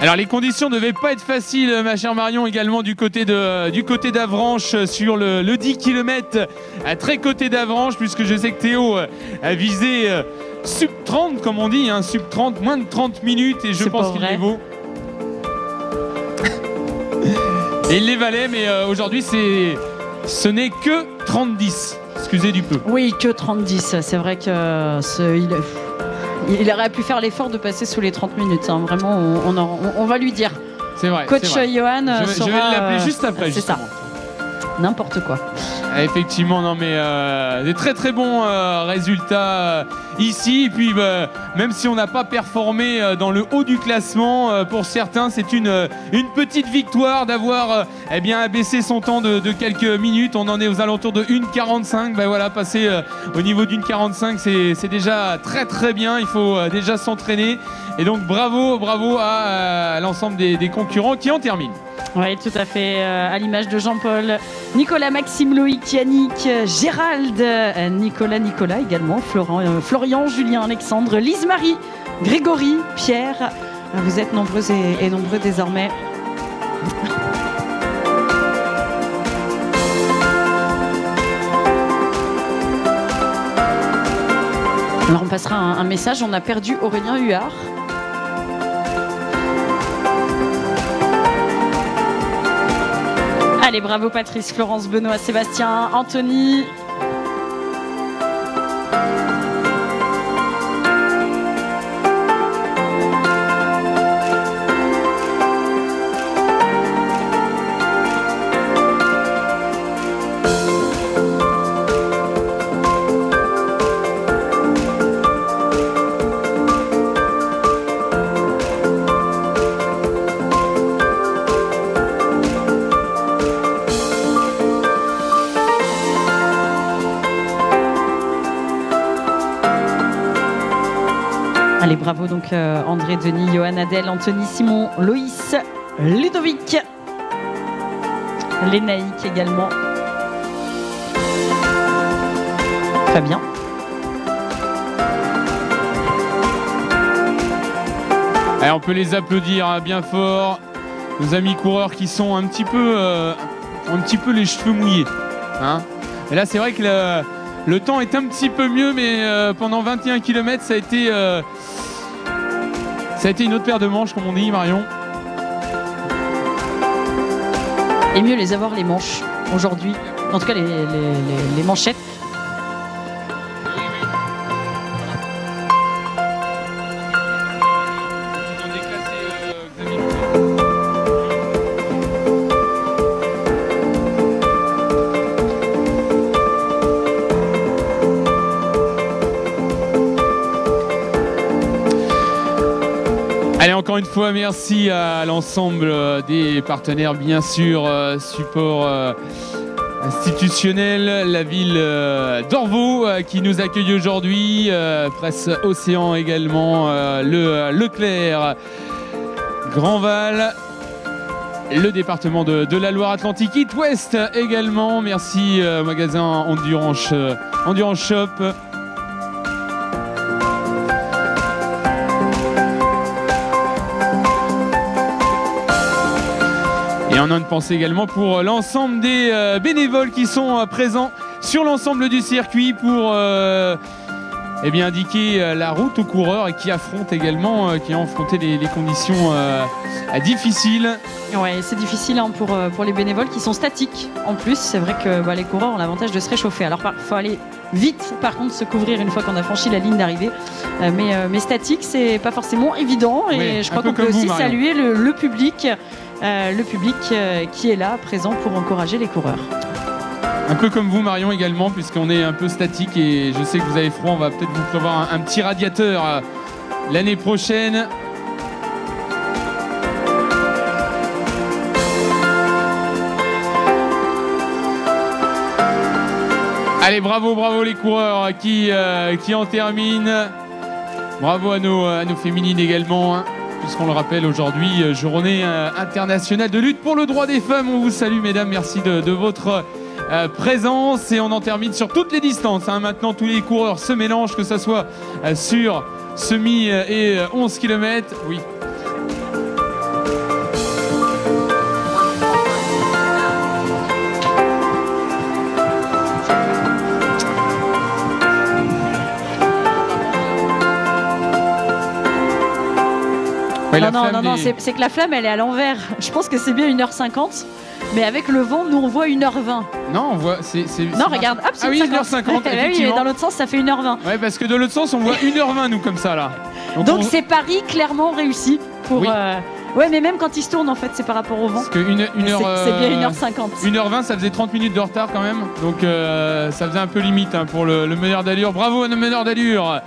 C: Alors les conditions ne devaient pas être faciles, ma chère Marion, également du côté d'Avranches sur le 10 km, très côté d'Avranches, puisque je sais que Théo a visé sub 30, comme on dit, sub 30, moins de 30 minutes, et je pense qu'il les vaut. Et il les valait, mais aujourd'hui ce n'est que 30-10, excusez du peu.
B: Oui, que 30-10, c'est vrai que il aurait pu faire l'effort de passer sous les 30 minutes. Vraiment, on va lui dire.
C: C'est vrai.
B: Coach Johan
C: je vais l'appeler juste après.
B: C'est ça. N'importe quoi.
C: Effectivement, non mais des très très bons résultats ici. Et puis même si on n'a pas performé dans le haut du classement, pour certains c'est une petite victoire d'avoir abaissé son temps de quelques minutes. On en est aux alentours de 1,45. Voilà, passer au niveau d'une 45, c'est déjà très très bien. Il faut déjà s'entraîner. Et donc bravo à l'ensemble des concurrents qui en terminent.
B: Oui, tout à fait. À l'image de Jean-Paul, Nicolas, Maxime, Loïc, Yannick, Gérald, Nicolas également, Florian, Julien, Alexandre, Lise-Marie, Grégory, Pierre. Vous êtes nombreux et nombreux désormais. Alors on passera un message. On a perdu Aurélien Huard. Allez, bravo Patrice, Florence, Benoît, Sébastien, Anthony. bravo donc André, Denis, Johan, Adèle, Anthony, Simon, Loïs, Ludovic, Lénaïque également, Fabien.
C: Allez, on peut les applaudir hein, bien fort. Nos amis coureurs qui sont un petit peu les cheveux mouillés. Hein. Et là, c'est vrai que le temps est un petit peu mieux, mais pendant 21 km, ça a été une autre paire de manches, comme on dit, Marion.
B: Et mieux les avoir les manches aujourd'hui, en tout cas les manchettes.
C: Allez, encore une fois, merci à l'ensemble des partenaires, bien sûr, support institutionnel, la ville d'Orvaux qui nous accueille aujourd'hui, Presse Océan également, le Leclerc, Grandval, le département de la Loire-Atlantique, It West également, merci magasin Endurance Shop. Et on a une pensée également pour l'ensemble des bénévoles qui sont présents sur l'ensemble du circuit pour eh bien, indiquer la route aux coureurs et qui affrontent également, qui ont affronté les conditions difficiles.
B: Ouais, c'est difficile hein, pour les bénévoles qui sont statiques. En plus, c'est vrai que les coureurs ont l'avantage de se réchauffer. Alors, il faut aller vite, par contre, se couvrir une fois qu'on a franchi la ligne d'arrivée. Mais statique, c'est pas forcément évident. Et oui, je crois qu'on peut aussi saluer le public. Le public qui est là, présent pour encourager les coureurs.
C: Un peu comme vous Marion également, puisqu'on est un peu statique et je sais que vous avez froid, on va peut-être vous prévoir un petit radiateur l'année prochaine. Allez, bravo les coureurs qui en terminent. Bravo à nos féminines également. Hein. Puisqu'on le rappelle aujourd'hui, journée internationale de lutte pour le droit des femmes. On vous salue mesdames, merci de votre présence et on en termine sur toutes les distances. Hein. Maintenant, tous les coureurs se mélangent, que ce soit sur semi et 11 km. Oui.
B: Non, c'est que la flamme elle est à l'envers. Je pense que c'est bien 1h50, mais avec le vent, nous on voit 1h20.
C: Non, on voit.
B: Non, regarde, hop, c'est
C: 1h50.
B: Oui, mais dans l'autre sens, ça fait 1h20.
C: Ouais, parce que de l'autre sens, on voit 1h20, nous, comme ça, là.
B: Donc c'est Paris clairement réussi pour. Oui. Ouais, mais même quand il se tourne, en fait, c'est par rapport au vent.
C: Parce que
B: c'est bien 1h50.
C: 1h20, ça faisait 30 minutes de retard quand même. Donc ça faisait un peu limite hein, pour le meneur d'allure. Bravo à nos meneurs d'allure.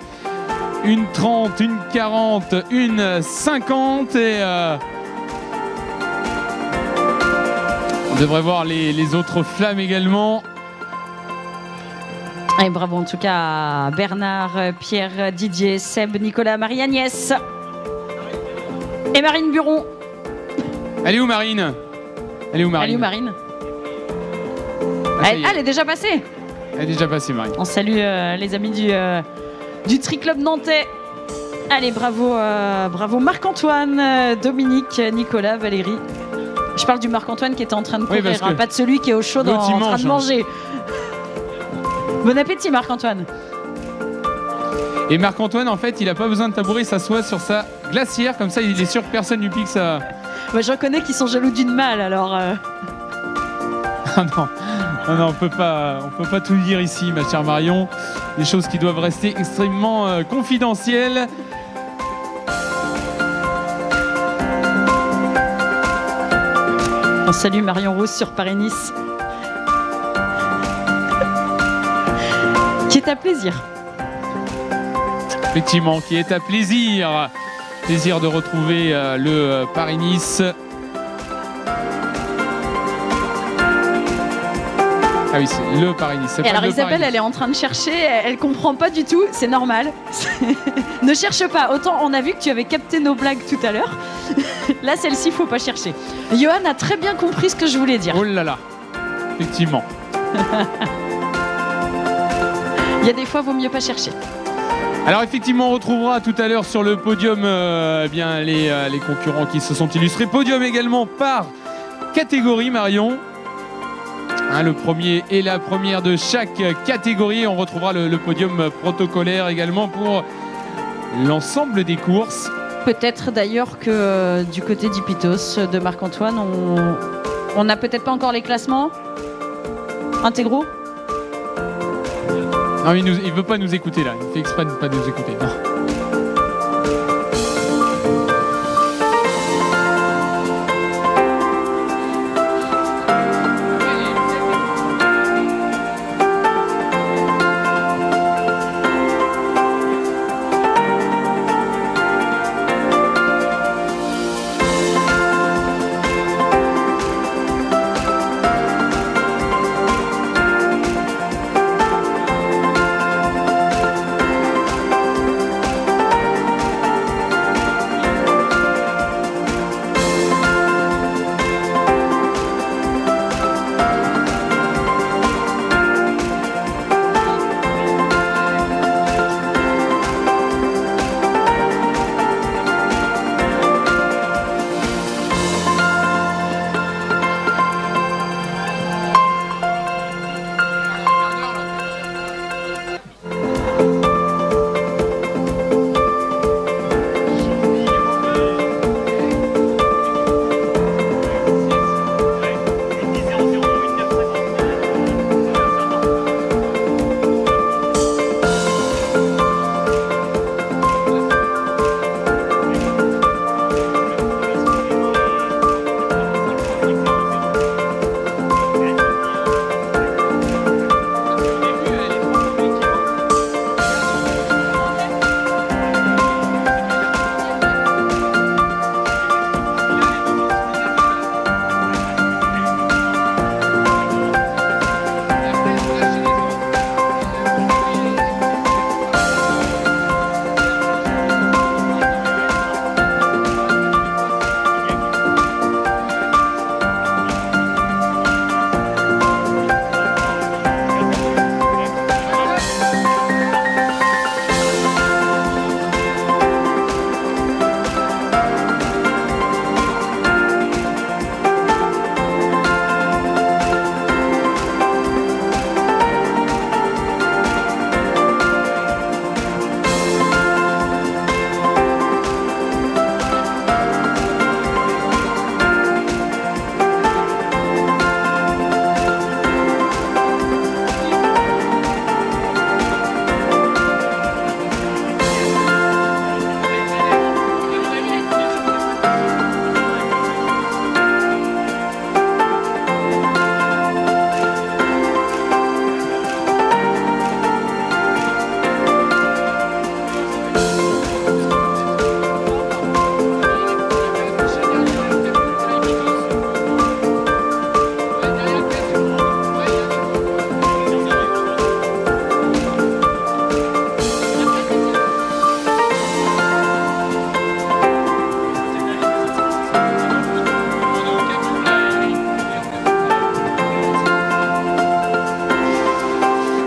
C: 1h30, 1h40, 1h50 et on devrait voir les autres flammes également.
B: Et bravo en tout cas à Bernard, Pierre, Didier, Seb, Nicolas, Marie-Agnès et Marine Buron.
C: Elle est où Marine? Elle est où
B: Marine? Elle est déjà passée.
C: Elle est déjà passée Marine.
B: On salue les amis du Tri-Club nantais. Allez, bravo Marc-Antoine, Dominique, Nicolas, Valérie. Je parle du Marc-Antoine qui était en train de courir, hein, pas de celui qui est au chaud en train de manger. Bon appétit Marc-Antoine.
C: Et Marc-Antoine, en fait, il n'a pas besoin de tabouret, il s'assoit sur sa glacière, comme ça il est sûr que personne lui pique ça.
B: Je reconnais qu'ils sont jaloux d'une malle, alors...
C: Ah non, on peut pas tout dire ici, ma chère Marion. Des choses qui doivent rester extrêmement confidentielles.
B: On salue Marion Rose sur Paris-Nice. Qui est à plaisir.
C: Effectivement, qui est à plaisir. Plaisir de retrouver le Paris-Nice. Ah oui, c'est le Paris-Nice.
B: Et alors Isabelle, elle est en train de chercher, elle comprend pas du tout, c'est normal. Ne cherche pas, autant on a vu que tu avais capté nos blagues tout à l'heure. Là, celle-ci, faut pas chercher. Johan a très bien compris ce que je voulais dire.
C: Oh là là, effectivement.
B: Il y a des fois, vaut mieux pas chercher.
C: Alors effectivement, on retrouvera tout à l'heure sur le podium bien les concurrents qui se sont illustrés. Podium également par catégorie, Marion. Hein, le premier et la première de chaque catégorie. On retrouvera le podium protocolaire également pour l'ensemble des courses.
B: Peut-être d'ailleurs que du côté d'Ippitos, de Marc-Antoine, on n'a peut-être pas encore les classements intégraux.
C: Non, il ne veut pas nous écouter là. Il fait exprès de ne pas nous écouter. Non.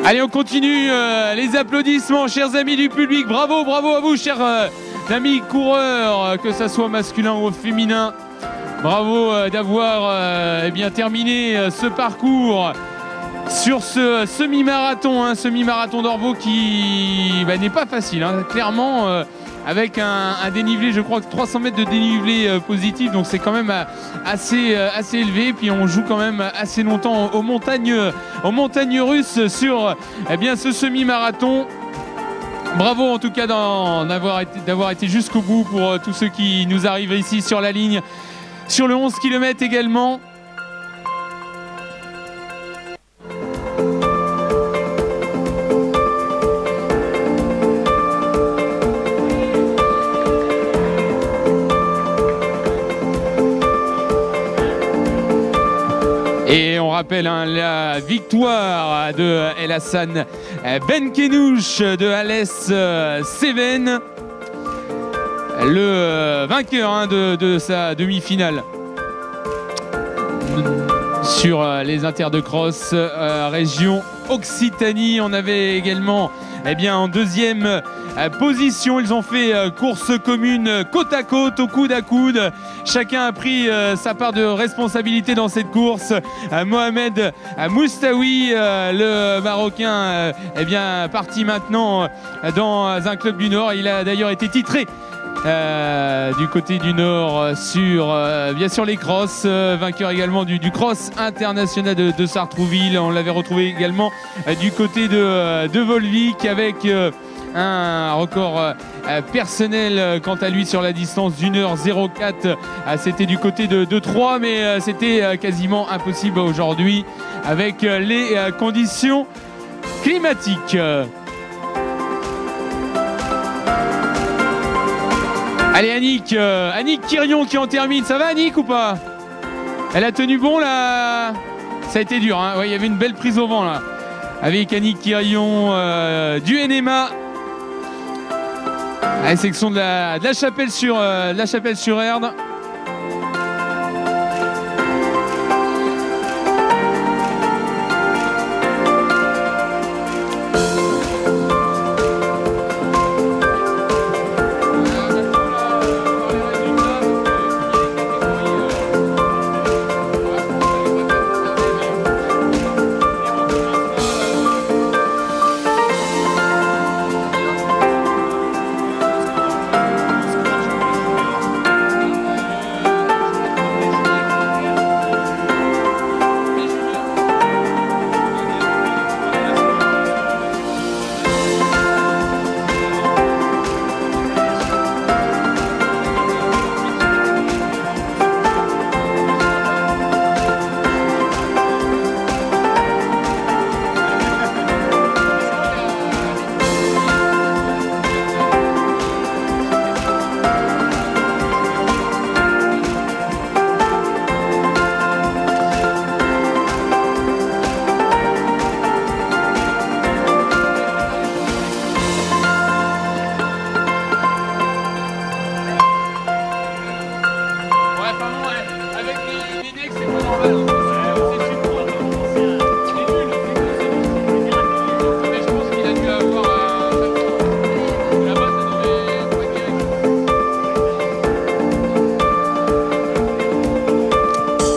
C: Allez, on continue les applaudissements, chers amis du public. Bravo, bravo à vous, chers amis coureurs, que ça soit masculin ou féminin. Bravo d'avoir eh bien terminé ce parcours sur ce semi-marathon, hein, semi-marathon d'Orvault qui n'est pas facile, hein, clairement. Avec un dénivelé, je crois que 300 mètres de dénivelé positif, donc c'est quand même assez élevé. Puis on joue quand même assez longtemps aux montagnes russes sur eh bien, ce semi-marathon. Bravo en tout cas d'avoir été jusqu'au bout pour tous ceux qui nous arrivent ici sur la ligne, sur le 11 km également. Et on rappelle la victoire de El Hassan Benkenouche de Alès Cévennes, le vainqueur de sa demi-finale sur les inters de cross région Occitanie. On avait également en deuxième position, ils ont fait course commune côte à côte, au coude à coude. Chacun a pris sa part de responsabilité dans cette course. Mohamed Moustaoui, le Marocain, parti maintenant dans un club du Nord. Il a d'ailleurs été titré du côté du Nord sur bien sûr les crosses, vainqueur également du cross international de Sartrouville. On l'avait retrouvé également du côté de Volvic avec un record personnel quant à lui sur la distance d'1h04. C'était du côté de 3, mais c'était quasiment impossible aujourd'hui avec les conditions climatiques. Allez Annick Quirion qui en termine. Ça va Annick ou pas? Elle a tenu bon là. Ça a été dur hein. Ouais, il y avait une belle prise au vent là avec Annick Quirion du NMA. La section de la Chapelle-sur-Erdre.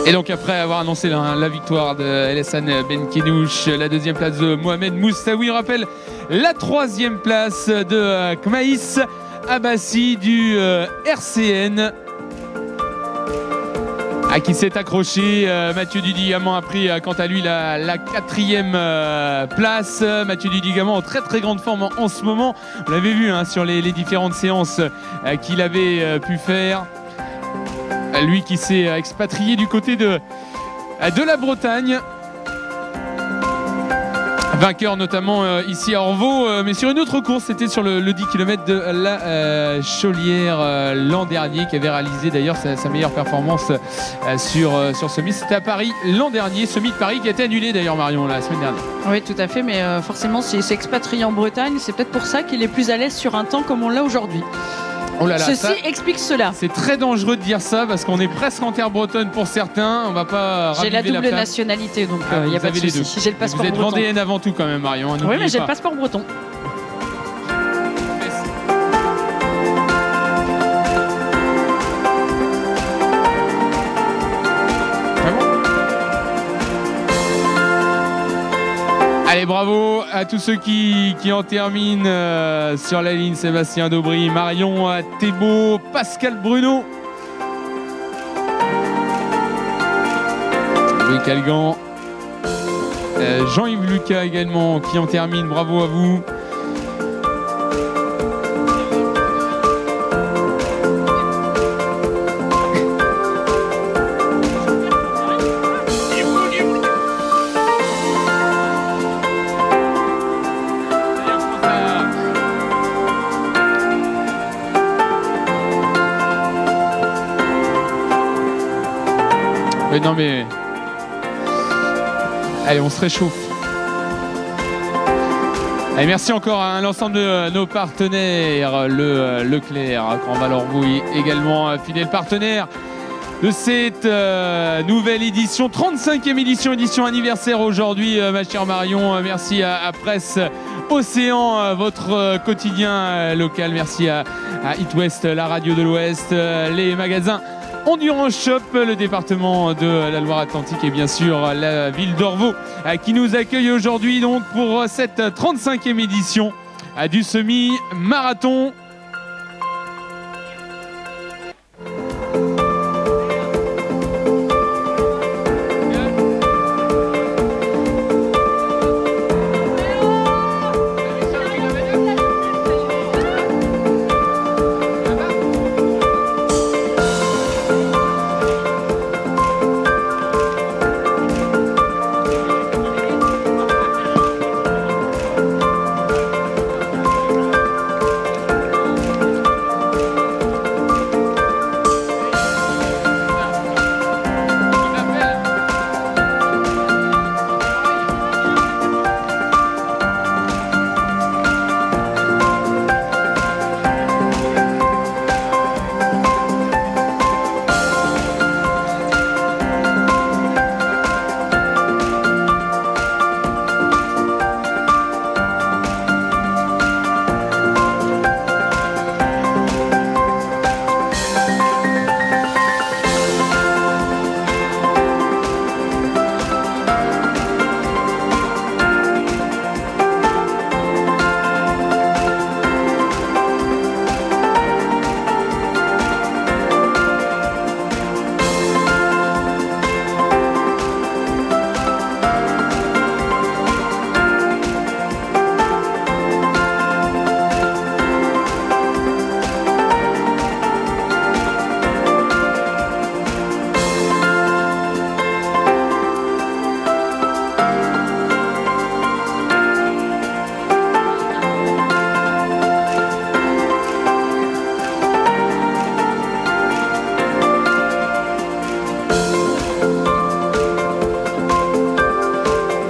C: Et donc après avoir annoncé la victoire de El Hassan Benkenouche, la deuxième place de Mohamed Moustaoui, on rappelle la troisième place de Kmaïs Abbassi du RCN, à qui s'est accroché. Mathieu Dudigamant a pris quant à lui la quatrième place. Mathieu Dudigamant en très très grande forme en ce moment. On l'avait vu hein, sur les différentes séances qu'il avait pu faire. Lui qui s'est expatrié du côté de la Bretagne. Vainqueur notamment ici à Orvaux, mais sur une autre course, c'était sur le 10 km de la Chaulière l'an dernier, qui avait réalisé d'ailleurs sa meilleure performance sur ce mythe. C'était à Paris l'an dernier, ce mythe Paris qui a été annulé d'ailleurs, Marion, la semaine dernière.
E: Oui, tout à fait, mais forcément, s'il s'est expatrié en Bretagne, c'est peut-être pour ça qu'il est plus à l'aise sur un temps comme on l'a aujourd'hui.
C: Oh là là,
E: ceci explique cela.
C: C'est très dangereux de dire ça parce qu'on est presque en terre bretonne pour certains. On va pas.
E: J'ai la double nationalité, donc il n'y a pas de souci. J'ai le passeport breton.
C: Vous êtes vendéenne avant tout quand même, Marion. Hein,
E: oui, mais j'ai le passeport breton.
C: Allez, bravo à tous ceux qui en terminent sur la ligne. Sébastien Daubry, Marion Thébault, Pascal Bruno, Louis Calgan, Jean-Yves Lucas également qui en termine. Bravo à vous. Non mais Allez, on se réchauffe. Et merci encore à l'ensemble de nos partenaires, le Leclerc, Grand Valorvouille, également fidèle partenaire de cette nouvelle édition, 35e édition anniversaire aujourd'hui, ma chère Marion. Merci à Presse Océan, votre quotidien local. Merci à It West, la radio de l'Ouest, les magasins Endurance Shop, le département de la Loire-Atlantique et bien sûr la ville d'Orvaux qui nous accueille aujourd'hui donc pour cette 35e édition du semi-marathon.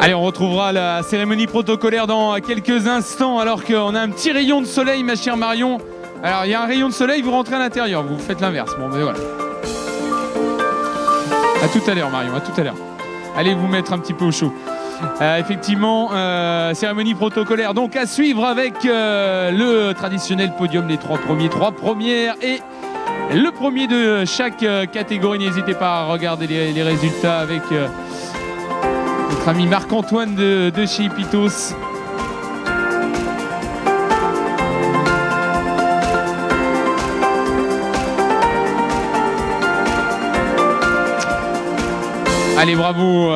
C: Allez, on retrouvera la cérémonie protocolaire dans quelques instants alors qu'on a un petit rayon de soleil, ma chère Marion. Alors, il y a un rayon de soleil, vous rentrez à l'intérieur, vous faites l'inverse. Bon, mais voilà. À tout à l'heure, Marion, à tout à l'heure. Allez vous mettre un petit peu au chaud. Effectivement, cérémonie protocolaire donc à suivre avec le traditionnel podium, les trois premières et le premier de chaque catégorie. N'hésitez pas à regarder les résultats avec notre ami Marc-Antoine de chez Ipitos. Allez, bravo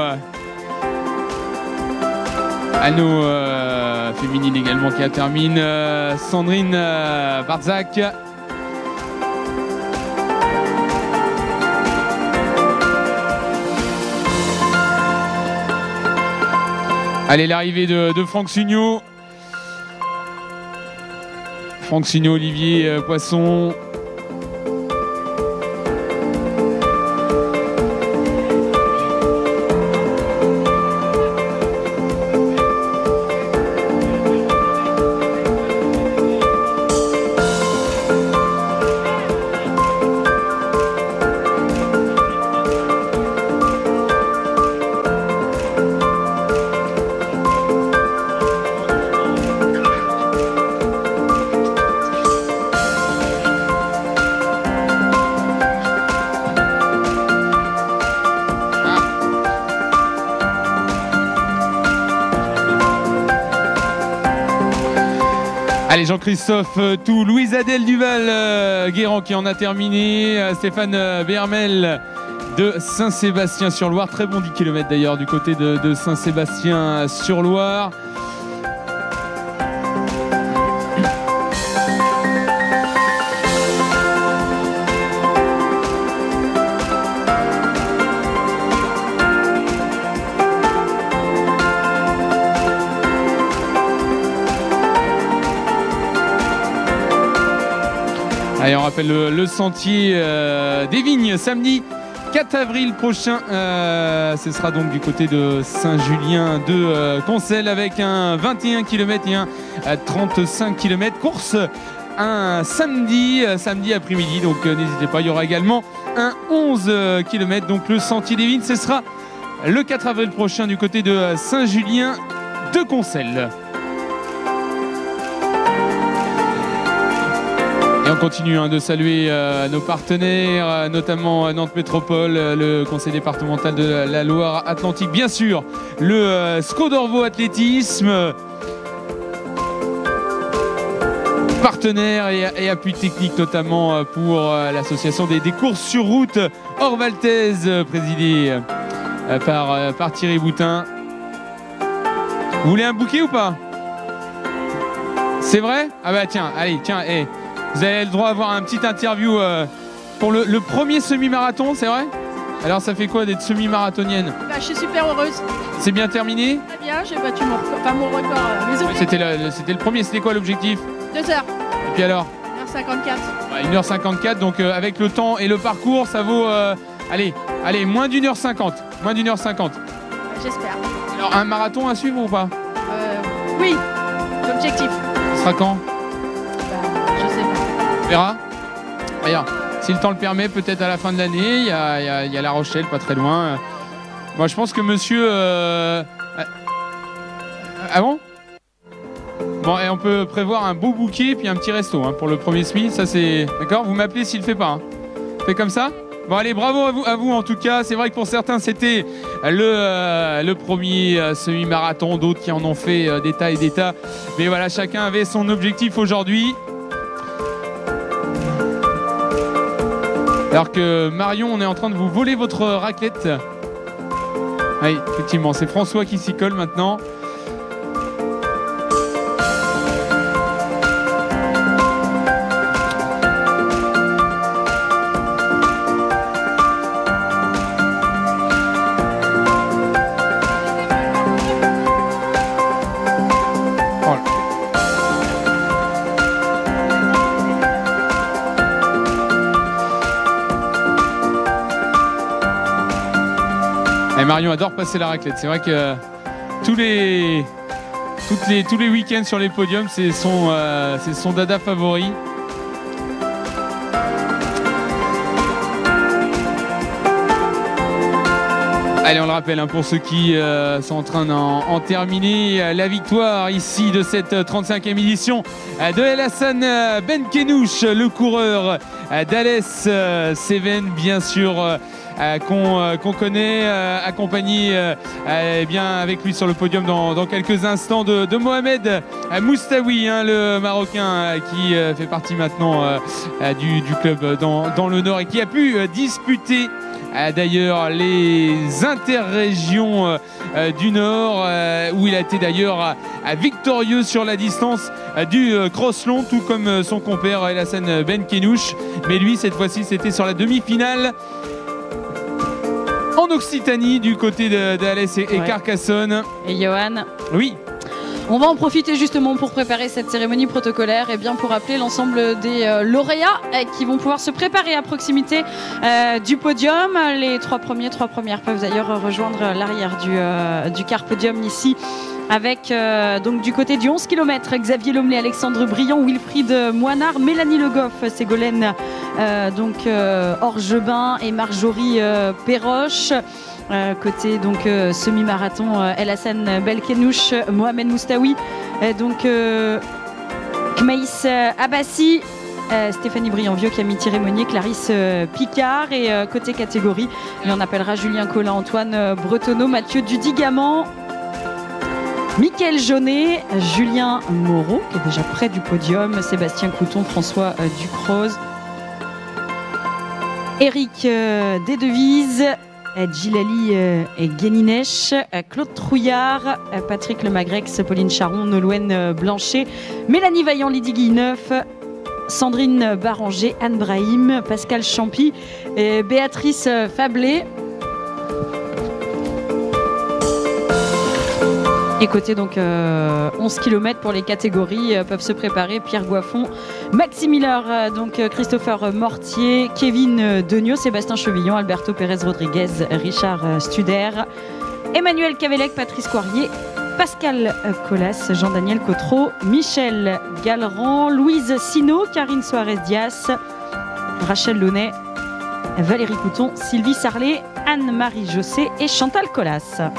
C: à nos féminines également qui terminent. Sandrine Barzac. Allez, l'arrivée de Franck Sugnot. Franck Sugnot, Olivier Poisson. Allez, Jean-Christophe Tout, Louise Adèle Duval Guérand qui en a terminé, Stéphane Bermel de Saint-Sébastien-sur-Loire, très bon 10 km d'ailleurs du côté de Saint-Sébastien-sur-Loire. Allez, on rappelle le sentier des Vignes samedi 4 avril prochain. Ce sera donc du côté de Saint-Julien de Concelles avec un 21 km et un 35 km. Course un samedi après-midi, donc n'hésitez pas, il y aura également un 11 km, donc le Sentier des Vignes. Ce sera le 4 avril prochain du côté de Saint-Julien de Concelles. Et on continue de saluer nos partenaires, notamment Nantes Métropole, le conseil départemental de la Loire-Atlantique, bien sûr, le Scodorvo Athlétisme, partenaire et appui technique notamment pour l'association des courses sur route Orvaltaise, présidée par Thierry Boutin. Vous voulez un bouquet ou pas? C'est vrai? Ah bah tiens, allez, tiens, vous avez le droit d'avoir un petit interview pour le premier semi-marathon, c'est vrai? Alors ça fait quoi d'être semi-marathonienne?
F: Bah, je suis super heureuse.
C: C'est bien terminé?
F: Très bien, j'ai battu mon record.
C: C'était le premier, c'était quoi l'objectif?
F: 2 heures.
C: Et puis alors?
F: 1h54.
C: 1h54, donc avec le temps et le parcours, ça vaut, allez, moins d'1h50. Moins d'1h50.
F: J'espère.
C: Alors un marathon à suivre ou pas?
F: Oui, l'objectif.
C: Ce sera quand?
F: Je sais pas.
C: On verra. Regarde, si le temps le permet, peut-être à la fin de l'année, il y a La Rochelle, pas très loin. Moi, je pense que monsieur... Ah bon? Bon, et on peut prévoir un beau bouquet puis un petit resto pour le premier SMI. Ça, c'est... D'accord? Vous m'appelez s'il le fait pas. Fait comme ça? Bon, allez, bravo à vous en tout cas. C'est vrai que pour certains, c'était le premier semi-marathon. D'autres qui en ont fait des tas et des tas. Mais voilà, chacun avait son objectif aujourd'hui. Alors que Marion, on est en train de vous voler votre raclette. Oui, effectivement, c'est François qui s'y colle maintenant. Et Marion adore passer la raclette. C'est vrai que tous les week-ends sur les podiums, c'est son dada favori. Allez, on le rappelle, pour ceux qui sont en train d'en terminer, la victoire ici de cette 35e édition de El Hassan Ben Kenouch, le coureur d'Alès Cévennes, bien sûr, qu'on connaît, accompagné bien avec lui sur le podium dans quelques instants de Mohamed Moustaoui, le Marocain qui fait partie maintenant du club dans le Nord et qui a pu disputer d'ailleurs les interrégions du Nord où il a été d'ailleurs victorieux sur la distance du cross-long, tout comme son compère El Hassan Ben Kenouch, mais lui cette fois-ci c'était sur la demi-finale en Occitanie du côté d'Alès et Carcassonne.
E: Et Johan?
C: Oui.
E: On va en profiter justement pour préparer cette cérémonie protocolaire et bien pour appeler l'ensemble des lauréats qui vont pouvoir se préparer à proximité du podium. Les trois premières peuvent d'ailleurs rejoindre l'arrière du car podium ici avec donc du côté du 11 km, Xavier Lomley, Alexandre Briand, Wilfried Moinard, Mélanie Le Goff, Ségolène Orgebin et Marjorie Perroche. Côté donc semi-marathon, El Hassan Belkenouch, Mohamed Moustaoui, donc Kmaïs Abbassi, Stéphanie Briand-Vieux, Camille Thierry-Monnier, Clarisse Picard, et côté catégorie, et on appellera Julien Collin, Antoine Bretonneau, Mathieu Dudigamant, Mickaël Jaunet, Julien Moreau qui est déjà près du podium, Sébastien Couton, François Ducrose, Eric Desdevises, Djilali Guéninèche, Claude Trouillard, Patrick Lemagrex, Pauline Charon, Nolwenn Blanchet, Mélanie Vaillant, Lydie Guilleneuf, Sandrine Baranger, Anne Brahim, Pascal Champy, et Béatrice Fablé. Et côté donc 11 km pour les catégories peuvent se préparer Pierre Goiffon, Maxime Miller, donc Christopher Mortier, Kevin Degnaud, Sébastien Chevillon, Alberto Pérez Rodriguez, Richard Studer, Emmanuel Cavelec, Patrice Coirier, Pascal Collas, Jean-Daniel Cotreau, Michel Galleran, Louise Sino, Karine Soares-Dias, Rachel Launay, Valérie Couton, Sylvie Sarlet, Anne-Marie Jossé et Chantal Collas.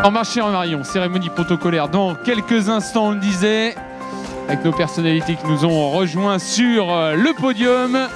C: En marché en Marion, cérémonie protocolaire dans quelques instants, on le disait, avec nos personnalités qui nous ont rejoints sur le podium.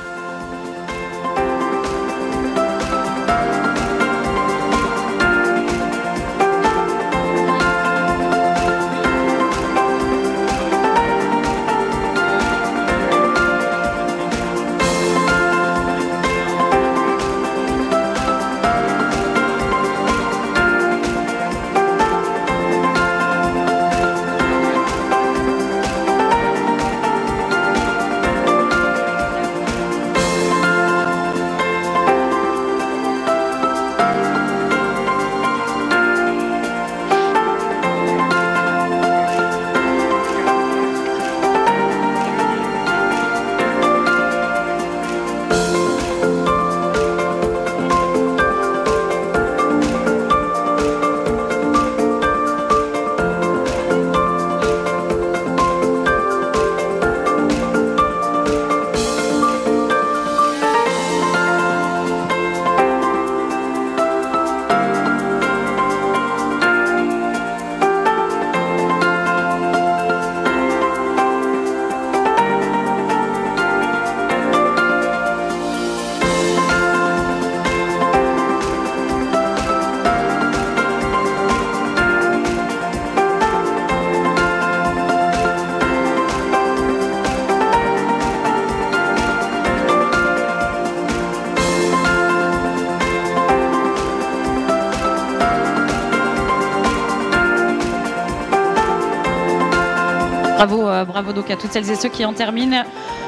E: Bravo, bravo donc à toutes celles et ceux qui en terminent.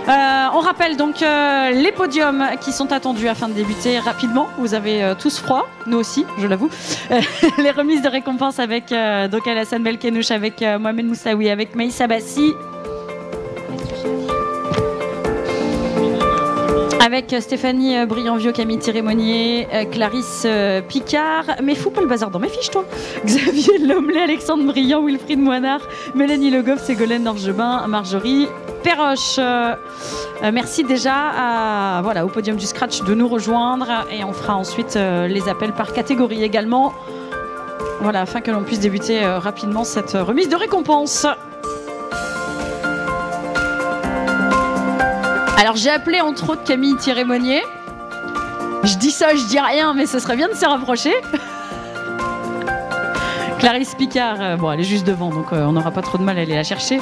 E: On rappelle donc les podiums qui sont attendus afin de débuter rapidement. Vous avez tous froid, nous aussi, je l'avoue. Les remises de récompenses avec donc Alassane Belkenouche, avec Mohamed Moussaoui, avec Maïs Abassi, avec Stéphanie Briand-Vieux, Camille Thierry-Monnier, Clarisse Picard. Mais fous pas le bazar dans mes fiches, toi. Xavier Lomley, Alexandre Briand, Wilfried Moinard, Mélanie Le Goff, Ségolène Orgebin, Marjorie Perroche. Merci déjà au podium du scratch de nous rejoindre et on fera ensuite les appels par catégorie également. Voilà, afin que l'on puisse débuter rapidement cette remise de récompense. Alors j'ai appelé entre autres Camille Thierry-Monnier. Je dis ça, je dis rien, mais ce serait bien de se rapprocher. Clarisse Picard, elle est juste devant, donc on n'aura pas trop de mal à aller la chercher.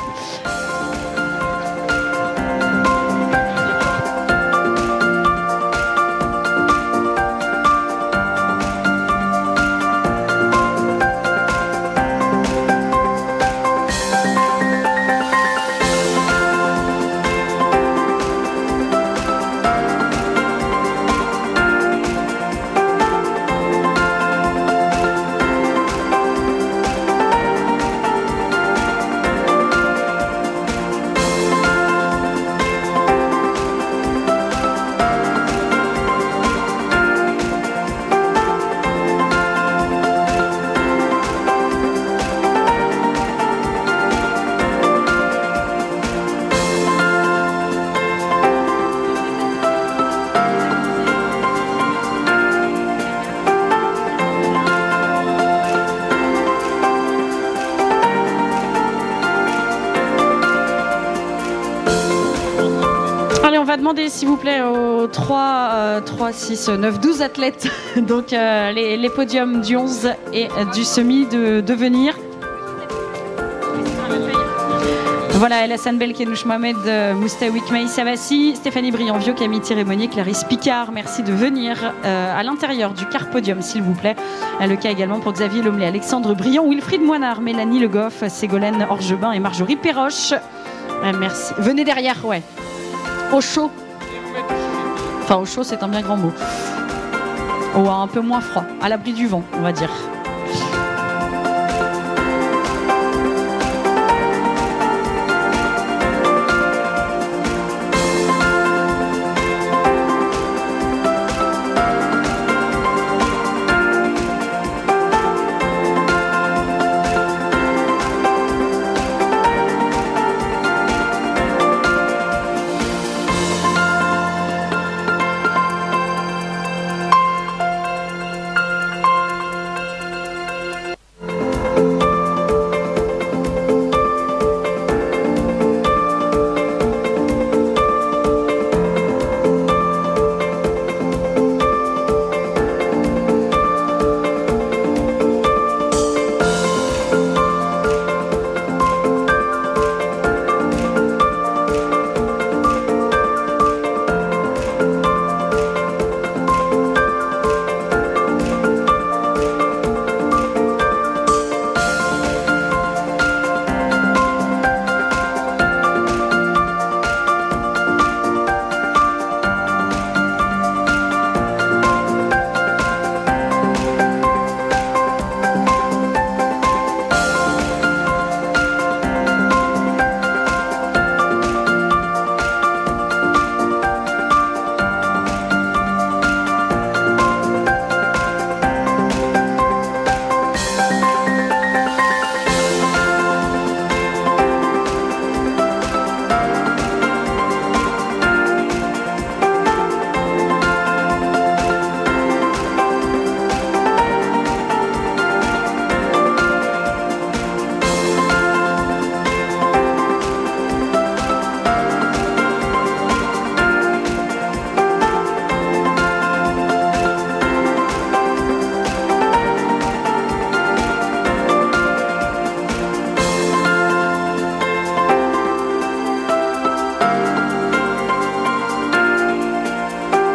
E: Demandez s'il vous plaît aux 3, 6, 9, 12 athlètes donc les podiums du 11 et du semi de venir. Voilà, Alassane Belkenouche, Mohamed Moussaoui, Maïs Abassi, Stéphanie Briand-Vieux, Camille Thierry-Monnier, Clarisse Picard. Merci de venir à l'intérieur du car podium s'il vous plaît. Le cas également pour Xavier Lomley, Alexandre Briand, Wilfried Moinard, Mélanie Le Goff, Ségolène Orgebin et Marjorie Perroche. Merci. Venez derrière, ouais. Au chaud. Enfin, au chaud, c'est un bien grand mot. Ou un peu moins froid, à l'abri du vent, on va dire.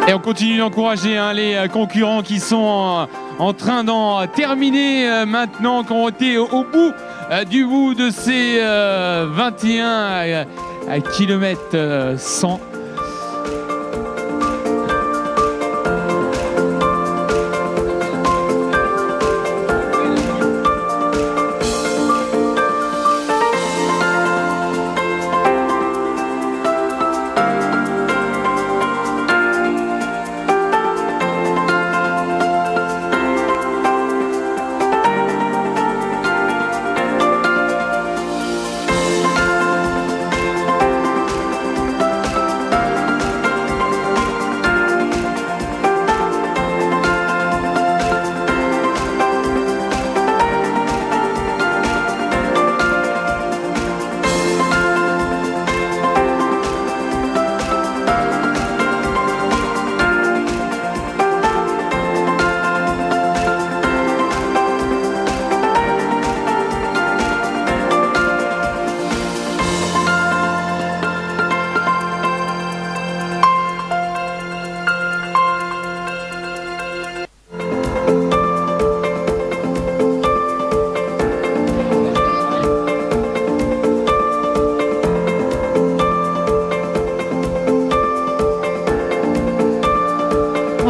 C: Et on continue d'encourager les concurrents qui sont en train d'en terminer maintenant, qui ont été au bout du bout de ces 21 km 100.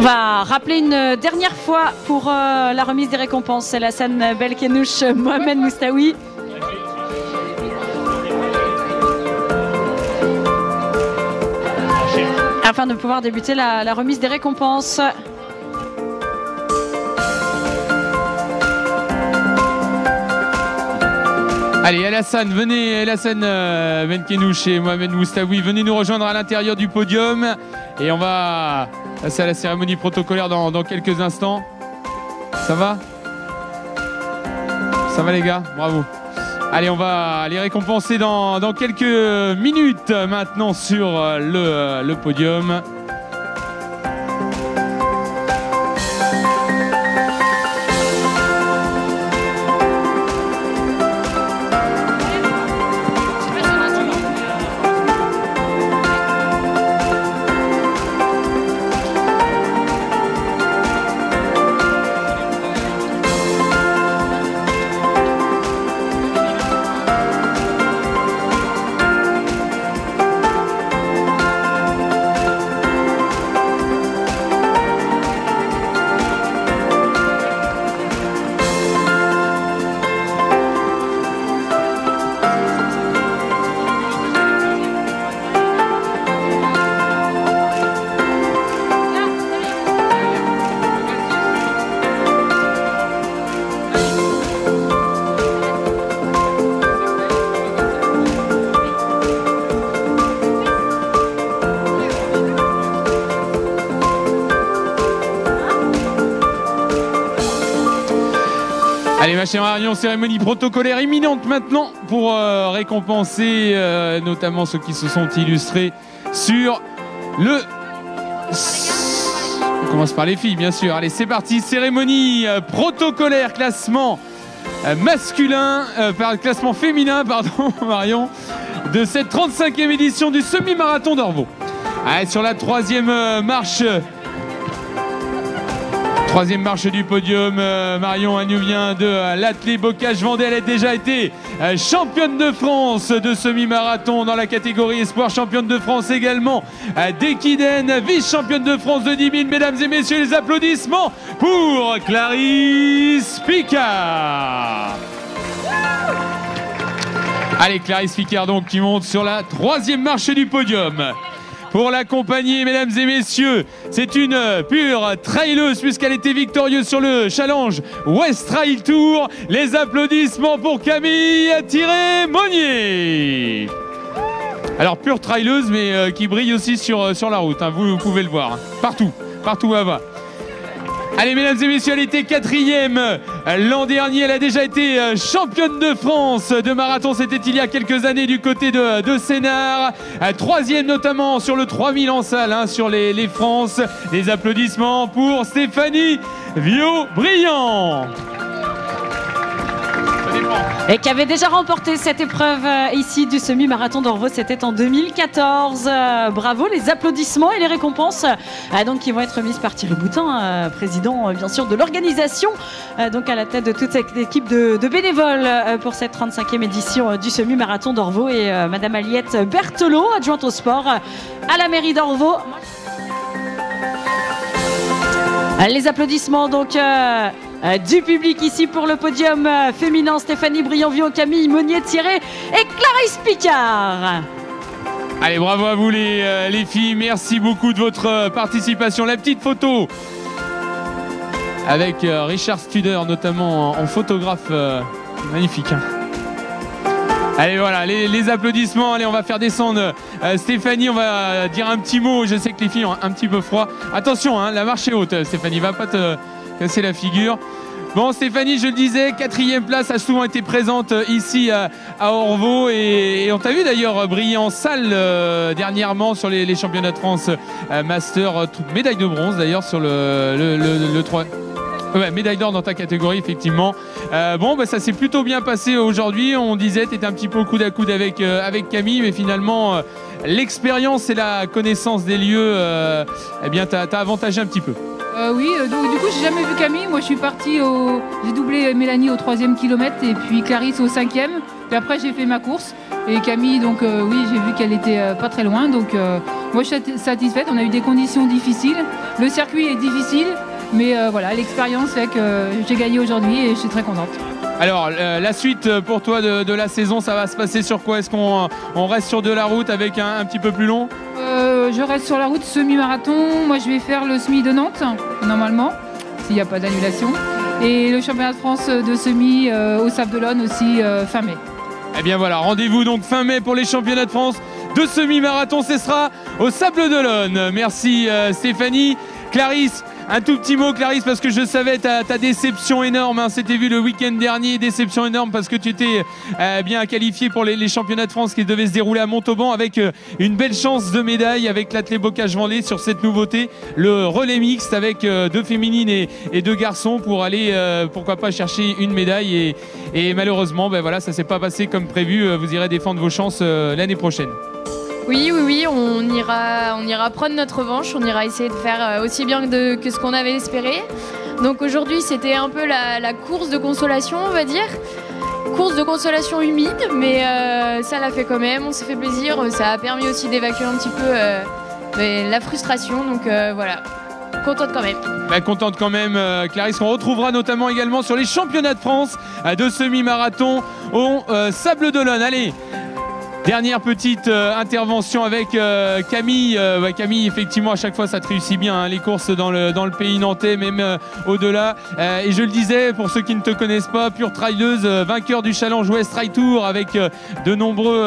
E: On va rappeler une dernière fois pour la remise des récompenses. El Hassan Belkenouch, Mohamed Moustaoui. Afin de pouvoir débuter la remise des récompenses.
C: Allez, El Hassan, venez, El Hassan Belkenouch et Mohamed Moustaoui, venez nous rejoindre à l'intérieur du podium. Et on va passer à la cérémonie protocolaire dans quelques instants. Ça va? Ça va les gars? Bravo. Allez, on va les récompenser dans quelques minutes maintenant sur le podium. Allez, ma chère Marion, cérémonie protocolaire imminente maintenant pour récompenser notamment ceux qui se sont illustrés sur le... On commence par les filles, bien sûr. Allez, c'est parti, cérémonie protocolaire, classement masculin, classement féminin, pardon, Marion, de cette 35e édition du semi-marathon d'Orvaux. Allez, sur la troisième marche... Troisième marche du podium, Marion, elle nous vient de l'athlète Bocage-Vendée. Elle a déjà été championne de France de semi-marathon dans la catégorie espoir, championne de France également d'Equiden, vice-championne de France de 10 000. Mesdames et messieurs, les applaudissements pour Clarisse Picard. Allez, Clarisse Picard donc qui monte sur la troisième marche du podium. Pour l'accompagner, mesdames et messieurs, c'est une pure traileuse puisqu'elle était victorieuse sur le challenge West Trail Tour. Les applaudissements pour Camille Tiré-Monnier. Alors pure traileuse mais qui brille aussi sur la route, hein, vous pouvez le voir, hein. Partout où elle va. Allez, mesdames et messieurs, elle était 4e l'an dernier. Elle a déjà été championne de France de marathon. C'était il y a quelques années du côté de Sénart. 3e notamment sur le 3000 en salle, hein, sur les France. Des applaudissements pour Stéphanie Viau-Brillant.
E: Et qui avait déjà remporté cette épreuve ici du semi-marathon d'Orvaux, c'était en 2014. Bravo, les applaudissements et les récompenses donc qui vont être remises par Thierry Boutin, président bien sûr de l'organisation, donc à la tête de toute cette équipe de bénévoles pour cette 35e édition du semi-marathon d'Orvaux, et Madame Aliette Berthelot, adjointe au sport à la mairie d'Orvaux. Les applaudissements donc du public ici pour le podium féminin. Stéphanie Brianvion, Camille Monnier-Thierry et Clarisse Picard.
C: Allez, bravo à vous les filles, merci beaucoup de votre participation. La petite photo avec Richard Studer notamment en photographe, magnifique hein. Allez voilà, les applaudissements. Allez, on va faire descendre Stéphanie, on va dire un petit mot. Je sais que les filles ont un petit peu froid. Attention, hein, la marche est haute, Stéphanie, va pas te casser la figure. Bon, Stéphanie, je le disais, 4e place, a souvent été présente ici à Orvaux, et on t'a vu d'ailleurs briller en salle dernièrement sur les championnats de France Master, médaille de bronze d'ailleurs sur le 3. Ouais, médaille d'or dans ta catégorie, effectivement. Bon, bah, ça s'est plutôt bien passé aujourd'hui. On disait, tu étais un petit peu au coude à coude avec Camille, mais finalement, l'expérience et la connaissance des lieux, eh bien, t'as avantagé un petit peu.
G: Oui, donc du coup, j'ai jamais vu Camille. Moi, je suis partie j'ai doublé Mélanie au 3e kilomètre et puis Clarisse au 5e. Puis après, j'ai fait ma course. Et Camille, donc oui, j'ai vu qu'elle était pas très loin. Donc moi, je suis satisfaite. On a eu des conditions difficiles. Le circuit est difficile. Mais voilà, l'expérience fait que j'ai gagné aujourd'hui et je suis très contente.
C: Alors, la suite pour toi de la saison, ça va se passer sur quoi? Est-ce qu'on reste sur de la route avec un petit peu plus long?
G: Je reste sur la route semi-marathon. Moi, je vais faire le semi de Nantes, normalement, s'il n'y a pas d'annulation. Et le championnat de France de semi au Sable d'Olonne aussi fin mai.
C: Eh bien voilà, rendez-vous donc fin mai pour les championnats de France de semi-marathon. Ce sera au Sable d'Olonne. Merci Stéphanie. Clarisse, un tout petit mot, Clarisse, parce que je savais ta déception énorme, hein, c'était vu le week-end dernier, déception énorme parce que tu étais bien qualifié pour les championnats de France qui devaient se dérouler à Montauban, avec une belle chance de médaille avec l'athlète Bocage-Vendée sur cette nouveauté, le relais mixte avec 2 féminines et 2 garçons pour aller, pourquoi pas, chercher une médaille, et malheureusement, ben voilà, ça s'est pas passé comme prévu. Vous irez défendre vos chances l'année prochaine.
H: Oui, on ira prendre notre revanche, on ira essayer de faire aussi bien que ce qu'on avait espéré. Donc aujourd'hui, c'était un peu la course de consolation, on va dire. Course de consolation humide, mais ça l'a fait quand même, on s'est fait plaisir. Ça a permis aussi d'évacuer un petit peu la frustration, donc voilà. Contente quand même.
C: Bah, contente quand même, Clarisse, qu'on retrouvera notamment également sur les championnats de France de semi-marathon au Sable d'Olonne. Allez, dernière petite intervention avec Camille. Camille, effectivement, à chaque fois, ça te réussit bien, hein, les courses dans le pays nantais, même au-delà. Et je le disais, pour ceux qui ne te connaissent pas, pure trailleuse, vainqueur du Challenge West Trail Tour avec de nombreux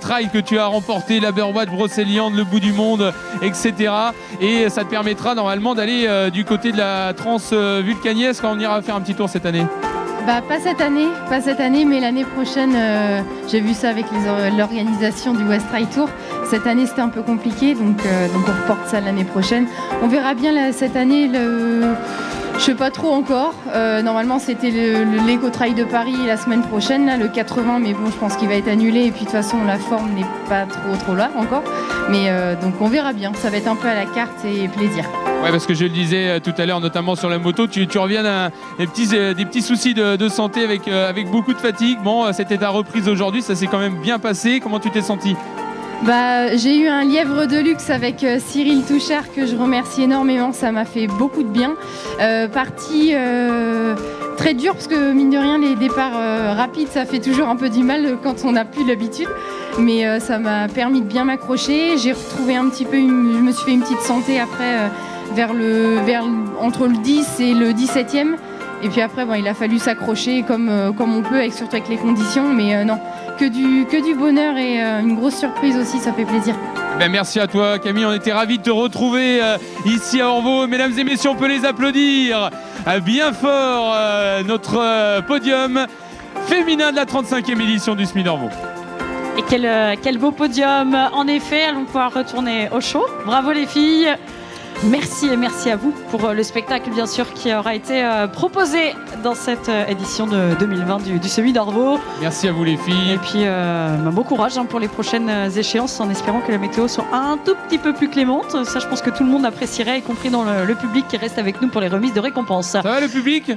C: trails que tu as remportés, la Berwatt, Brocéliande, le bout du monde, etc. Et ça te permettra normalement d'aller du côté de la Trans-Vulcaniès quand on ira faire un petit tour cette année.
I: Bah, pas cette année, mais l'année prochaine, j'ai vu ça avec l'organisation du West Trail Tour. Cette année, c'était un peu compliqué, donc on reporte ça l'année prochaine. On verra bien cette année, je sais pas trop encore. Normalement, c'était l'Eco Trail de Paris la semaine prochaine, là, le 80, mais bon, je pense qu'il va être annulé. Et puis de toute façon, la forme n'est pas trop là encore. Mais donc on verra bien, ça va être un peu à la carte et plaisir.
C: Ouais, parce que je le disais tout à l'heure, notamment sur la moto, tu reviens des petits soucis de santé avec beaucoup de fatigue. Bon, c'était ta reprise aujourd'hui, ça s'est quand même bien passé. Comment tu t'es senti?
I: Bah, j'ai eu un lièvre de luxe avec Cyril Touchard que je remercie énormément, ça m'a fait beaucoup de bien. Partie très dure parce que mine de rien les départs rapides ça fait toujours un peu du mal quand on n'a plus l'habitude, mais ça m'a permis de bien m'accrocher. J'ai retrouvé un petit peu, je me suis fait une petite santé après entre le 10 et le 17e. Et puis après, bon, il a fallu s'accrocher comme on peut, surtout avec les conditions. Mais non, que du bonheur et une grosse surprise aussi, ça fait plaisir.
C: Ben merci à toi Camille, on était ravis de te retrouver ici à Orvaux. Mesdames et messieurs, on peut les applaudir bien fort, notre podium féminin de la 35e édition du SMI d'Orvaux.
E: Et quel beau podium, en effet, allons pouvoir retourner au show. Bravo les filles. Merci et merci à vous pour le spectacle bien sûr qui aura été proposé dans cette édition de 2020 du Semi d'Orvaux.
C: Merci à vous les filles.
E: Et puis bon courage pour les prochaines échéances en espérant que la météo soit un tout petit peu plus clémente. Ça je pense que tout le monde apprécierait, y compris dans le public qui reste avec nous pour les remises de récompenses.
C: Ça va le public?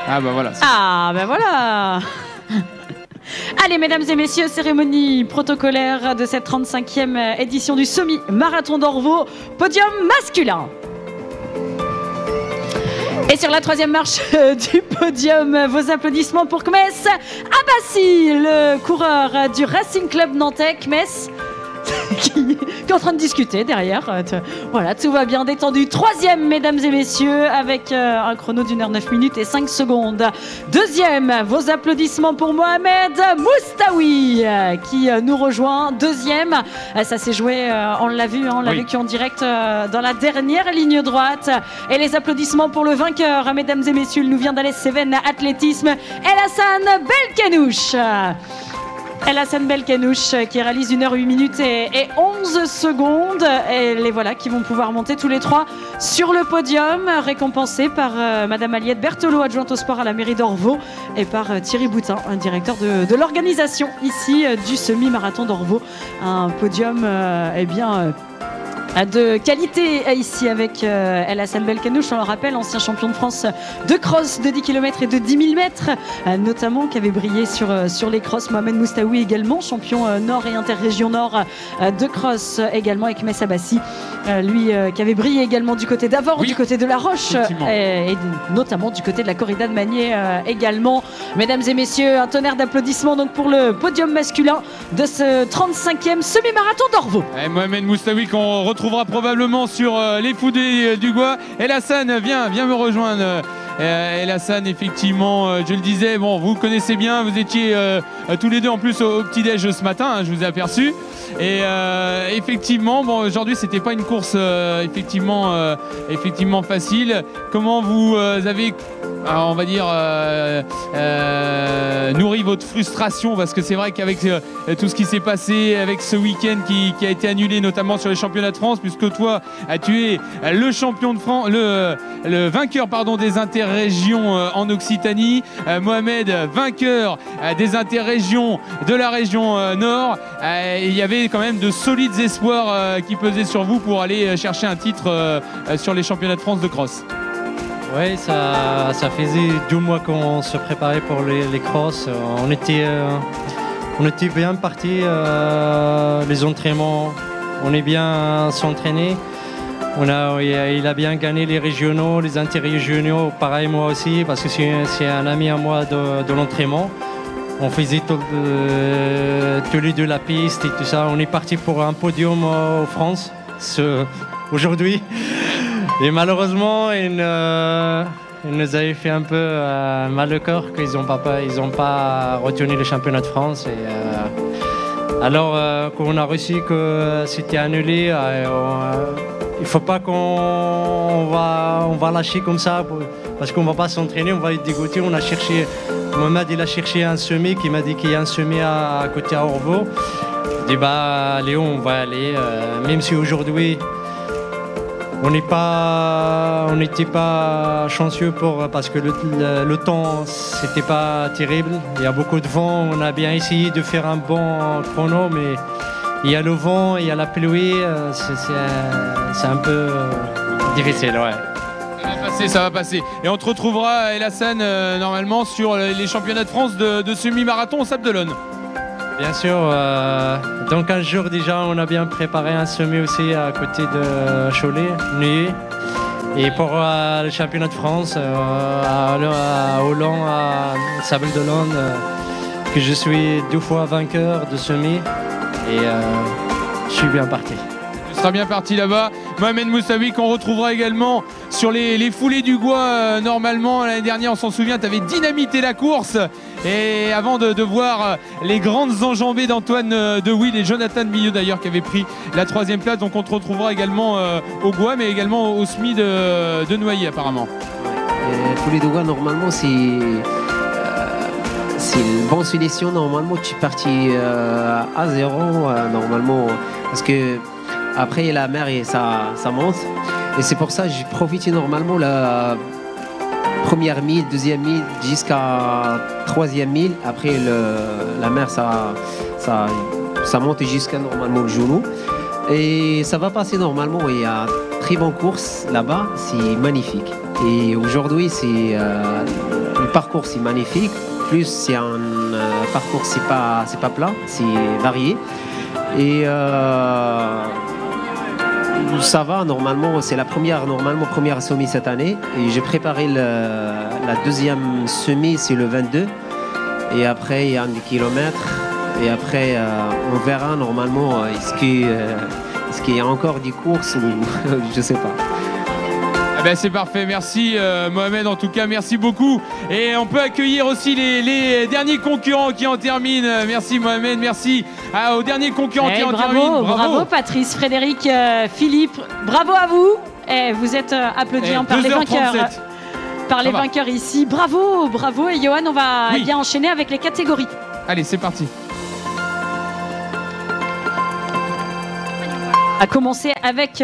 C: Ah bah voilà.
E: Ah bah voilà. Allez, mesdames et messieurs, cérémonie protocolaire de cette 35e édition du semi-marathon d'Orvaux, podium masculin. Et sur la troisième marche du podium, vos applaudissements pour Kmes Abassi, le coureur du Racing Club Nantais. Kmes qui est en train de discuter derrière. Voilà, tout va bien, détendu. Troisième, mesdames et messieurs, avec un chrono d'1 h 9 minutes et 5 secondes. Deuxième, vos applaudissements pour Mohamed Moustaoui qui nous rejoint. Deuxième, ça s'est joué, on l'a vu, on l'a vécu en direct dans la dernière ligne droite. Et les applaudissements pour le vainqueur, mesdames et messieurs, il nous vient d'Alès Cévennes Athlétisme, El-Hassan Belkenouche. El-Hassan Belkenouche qui réalise 1 h 8 minutes et 11 secondes. Et les voilà qui vont pouvoir monter tous les trois sur le podium, récompensés par Madame Aliette Berthelot, adjointe au sport à la mairie d'Orvaux, et par Thierry Boutin, un directeur de l'organisation ici du semi-marathon d'Orvaux. Un podium de qualité ici avec El-Hassan Belkenouche, on le rappelle, ancien champion de France de cross de 10 km et de 10 000 mètres, notamment qui avait brillé sur les crosses. Mohamed Moustaoui également, champion nord et interrégion nord de cross également, avec Kmes Abassi, lui qui avait brillé également du côté d'Avord, du côté de La Roche et notamment du côté de la corrida de Magné également. Mesdames et messieurs, un tonnerre d'applaudissements donc pour le podium masculin de ce 35e semi-marathon d'Orvaux.
C: Mohamed Moustaoui qu'on retrouvera probablement sur les foudées du Gois. El-Hassan, viens me rejoindre. El-Hassan, effectivement, je le disais, bon, vous connaissez bien, vous étiez tous les deux en plus au petit-déj ce matin, hein, je vous ai aperçu. Et effectivement, bon, aujourd'hui, c'était pas une course effectivement facile. Comment vous avez, on va dire, nourri votre frustration, parce que c'est vrai qu'avec tout ce qui s'est passé, avec ce week-end qui a été annulé, notamment sur les championnats de France, puisque toi, tu es le champion de France, le vainqueur des interrégions en Occitanie, Mohamed, vainqueur des interrégions de la région Nord. Il y avait quand même de solides espoirs qui pesaient sur vous pour aller chercher un titre sur les championnats de France de cross.
J: Oui, ça faisait 2 mois qu'on se préparait pour les crosses. On était bien partis, les entraînements, on est bien s'entraîner. Il a bien gagné les régionaux, les interrégionaux, pareil moi aussi, parce que c'est un ami à moi de l'entraînement. On faisait tous les deux la piste et tout ça. On est parti pour un podium en France aujourd'hui. Et malheureusement, il nous avait fait un peu mal au corps qu'ils n'ont pas retenu le championnat de France. Et, alors qu'on a reçu que c'était annulé, il ne faut pas qu'on va lâcher comme ça parce qu'on ne va pas s'entraîner, on va être dégoûté. Mohamed il a cherché un semi qui m'a dit qu'il y a un semi à côté à Orvaux. Je dis Léon, on va aller, même si aujourd'hui on n'était pas chanceux parce que le temps c'était pas terrible. Il y a beaucoup de vent, on a bien essayé de faire un bon chrono, mais il y a le vent, il y a la pluie, c'est un peu difficile, ouais.
C: Ça va passer. Et on te retrouvera, El-Hassan, normalement sur les championnats de France de semi-marathon au Sable d'Olonne.
J: Bien sûr. Dans 15 jours déjà, on a bien préparé un semi aussi à côté de Cholet, Neuilly. Et pour le championnat de France, à Hollande, à Sable d'Olonne, que je suis 2 fois vainqueur de semi. Et je suis bien parti.
C: Tu seras bien parti là-bas. Mohamed Moustaoui qu'on retrouvera également sur les foulées du Gois. Normalement, l'année dernière, on s'en souvient, tu avais dynamité la course. Et avant de voir les grandes enjambées d'Antoine De Wiel et Jonathan Milieu d'ailleurs qui avaient pris la 3e place. Donc on te retrouvera également au Gois, mais également au SMI de Noyer apparemment.
K: Les foulées de Gois, normalement, c'est une bonne sélection. Normalement, tu es parti à 0 normalement, parce que Après la mer, et ça monte. Et c'est pour ça que j'ai profité normalement la première mille, deuxième mille, jusqu'à troisième mille. Après la mer, ça monte jusqu'à normalement le genou. Et ça va passer normalement. Il y a très bonne course là-bas, c'est magnifique. Et aujourd'hui, le parcours c'est magnifique. Plus c'est un parcours c'est pas plat, c'est varié. Et ça va normalement, c'est la première semi cette année. Et j'ai préparé la deuxième semi, c'est le 22. Et après il y a 10 km. Et après on verra normalement est-ce qu'il y a encore des courses ou je sais pas.
C: Ah ben c'est parfait, merci Mohamed, en tout cas merci beaucoup. Et on peut accueillir aussi les derniers concurrents qui en terminent. Merci Mohamed, merci aux derniers concurrents qui en terminent.
B: Bravo Patrice, Frédéric, Philippe, bravo à vous. Et vous êtes applaudis par les vainqueurs. Par les vainqueurs ici. Bravo. Et Johan, on va bien enchaîner avec les catégories.
C: Allez, c'est parti.
B: À commencer avec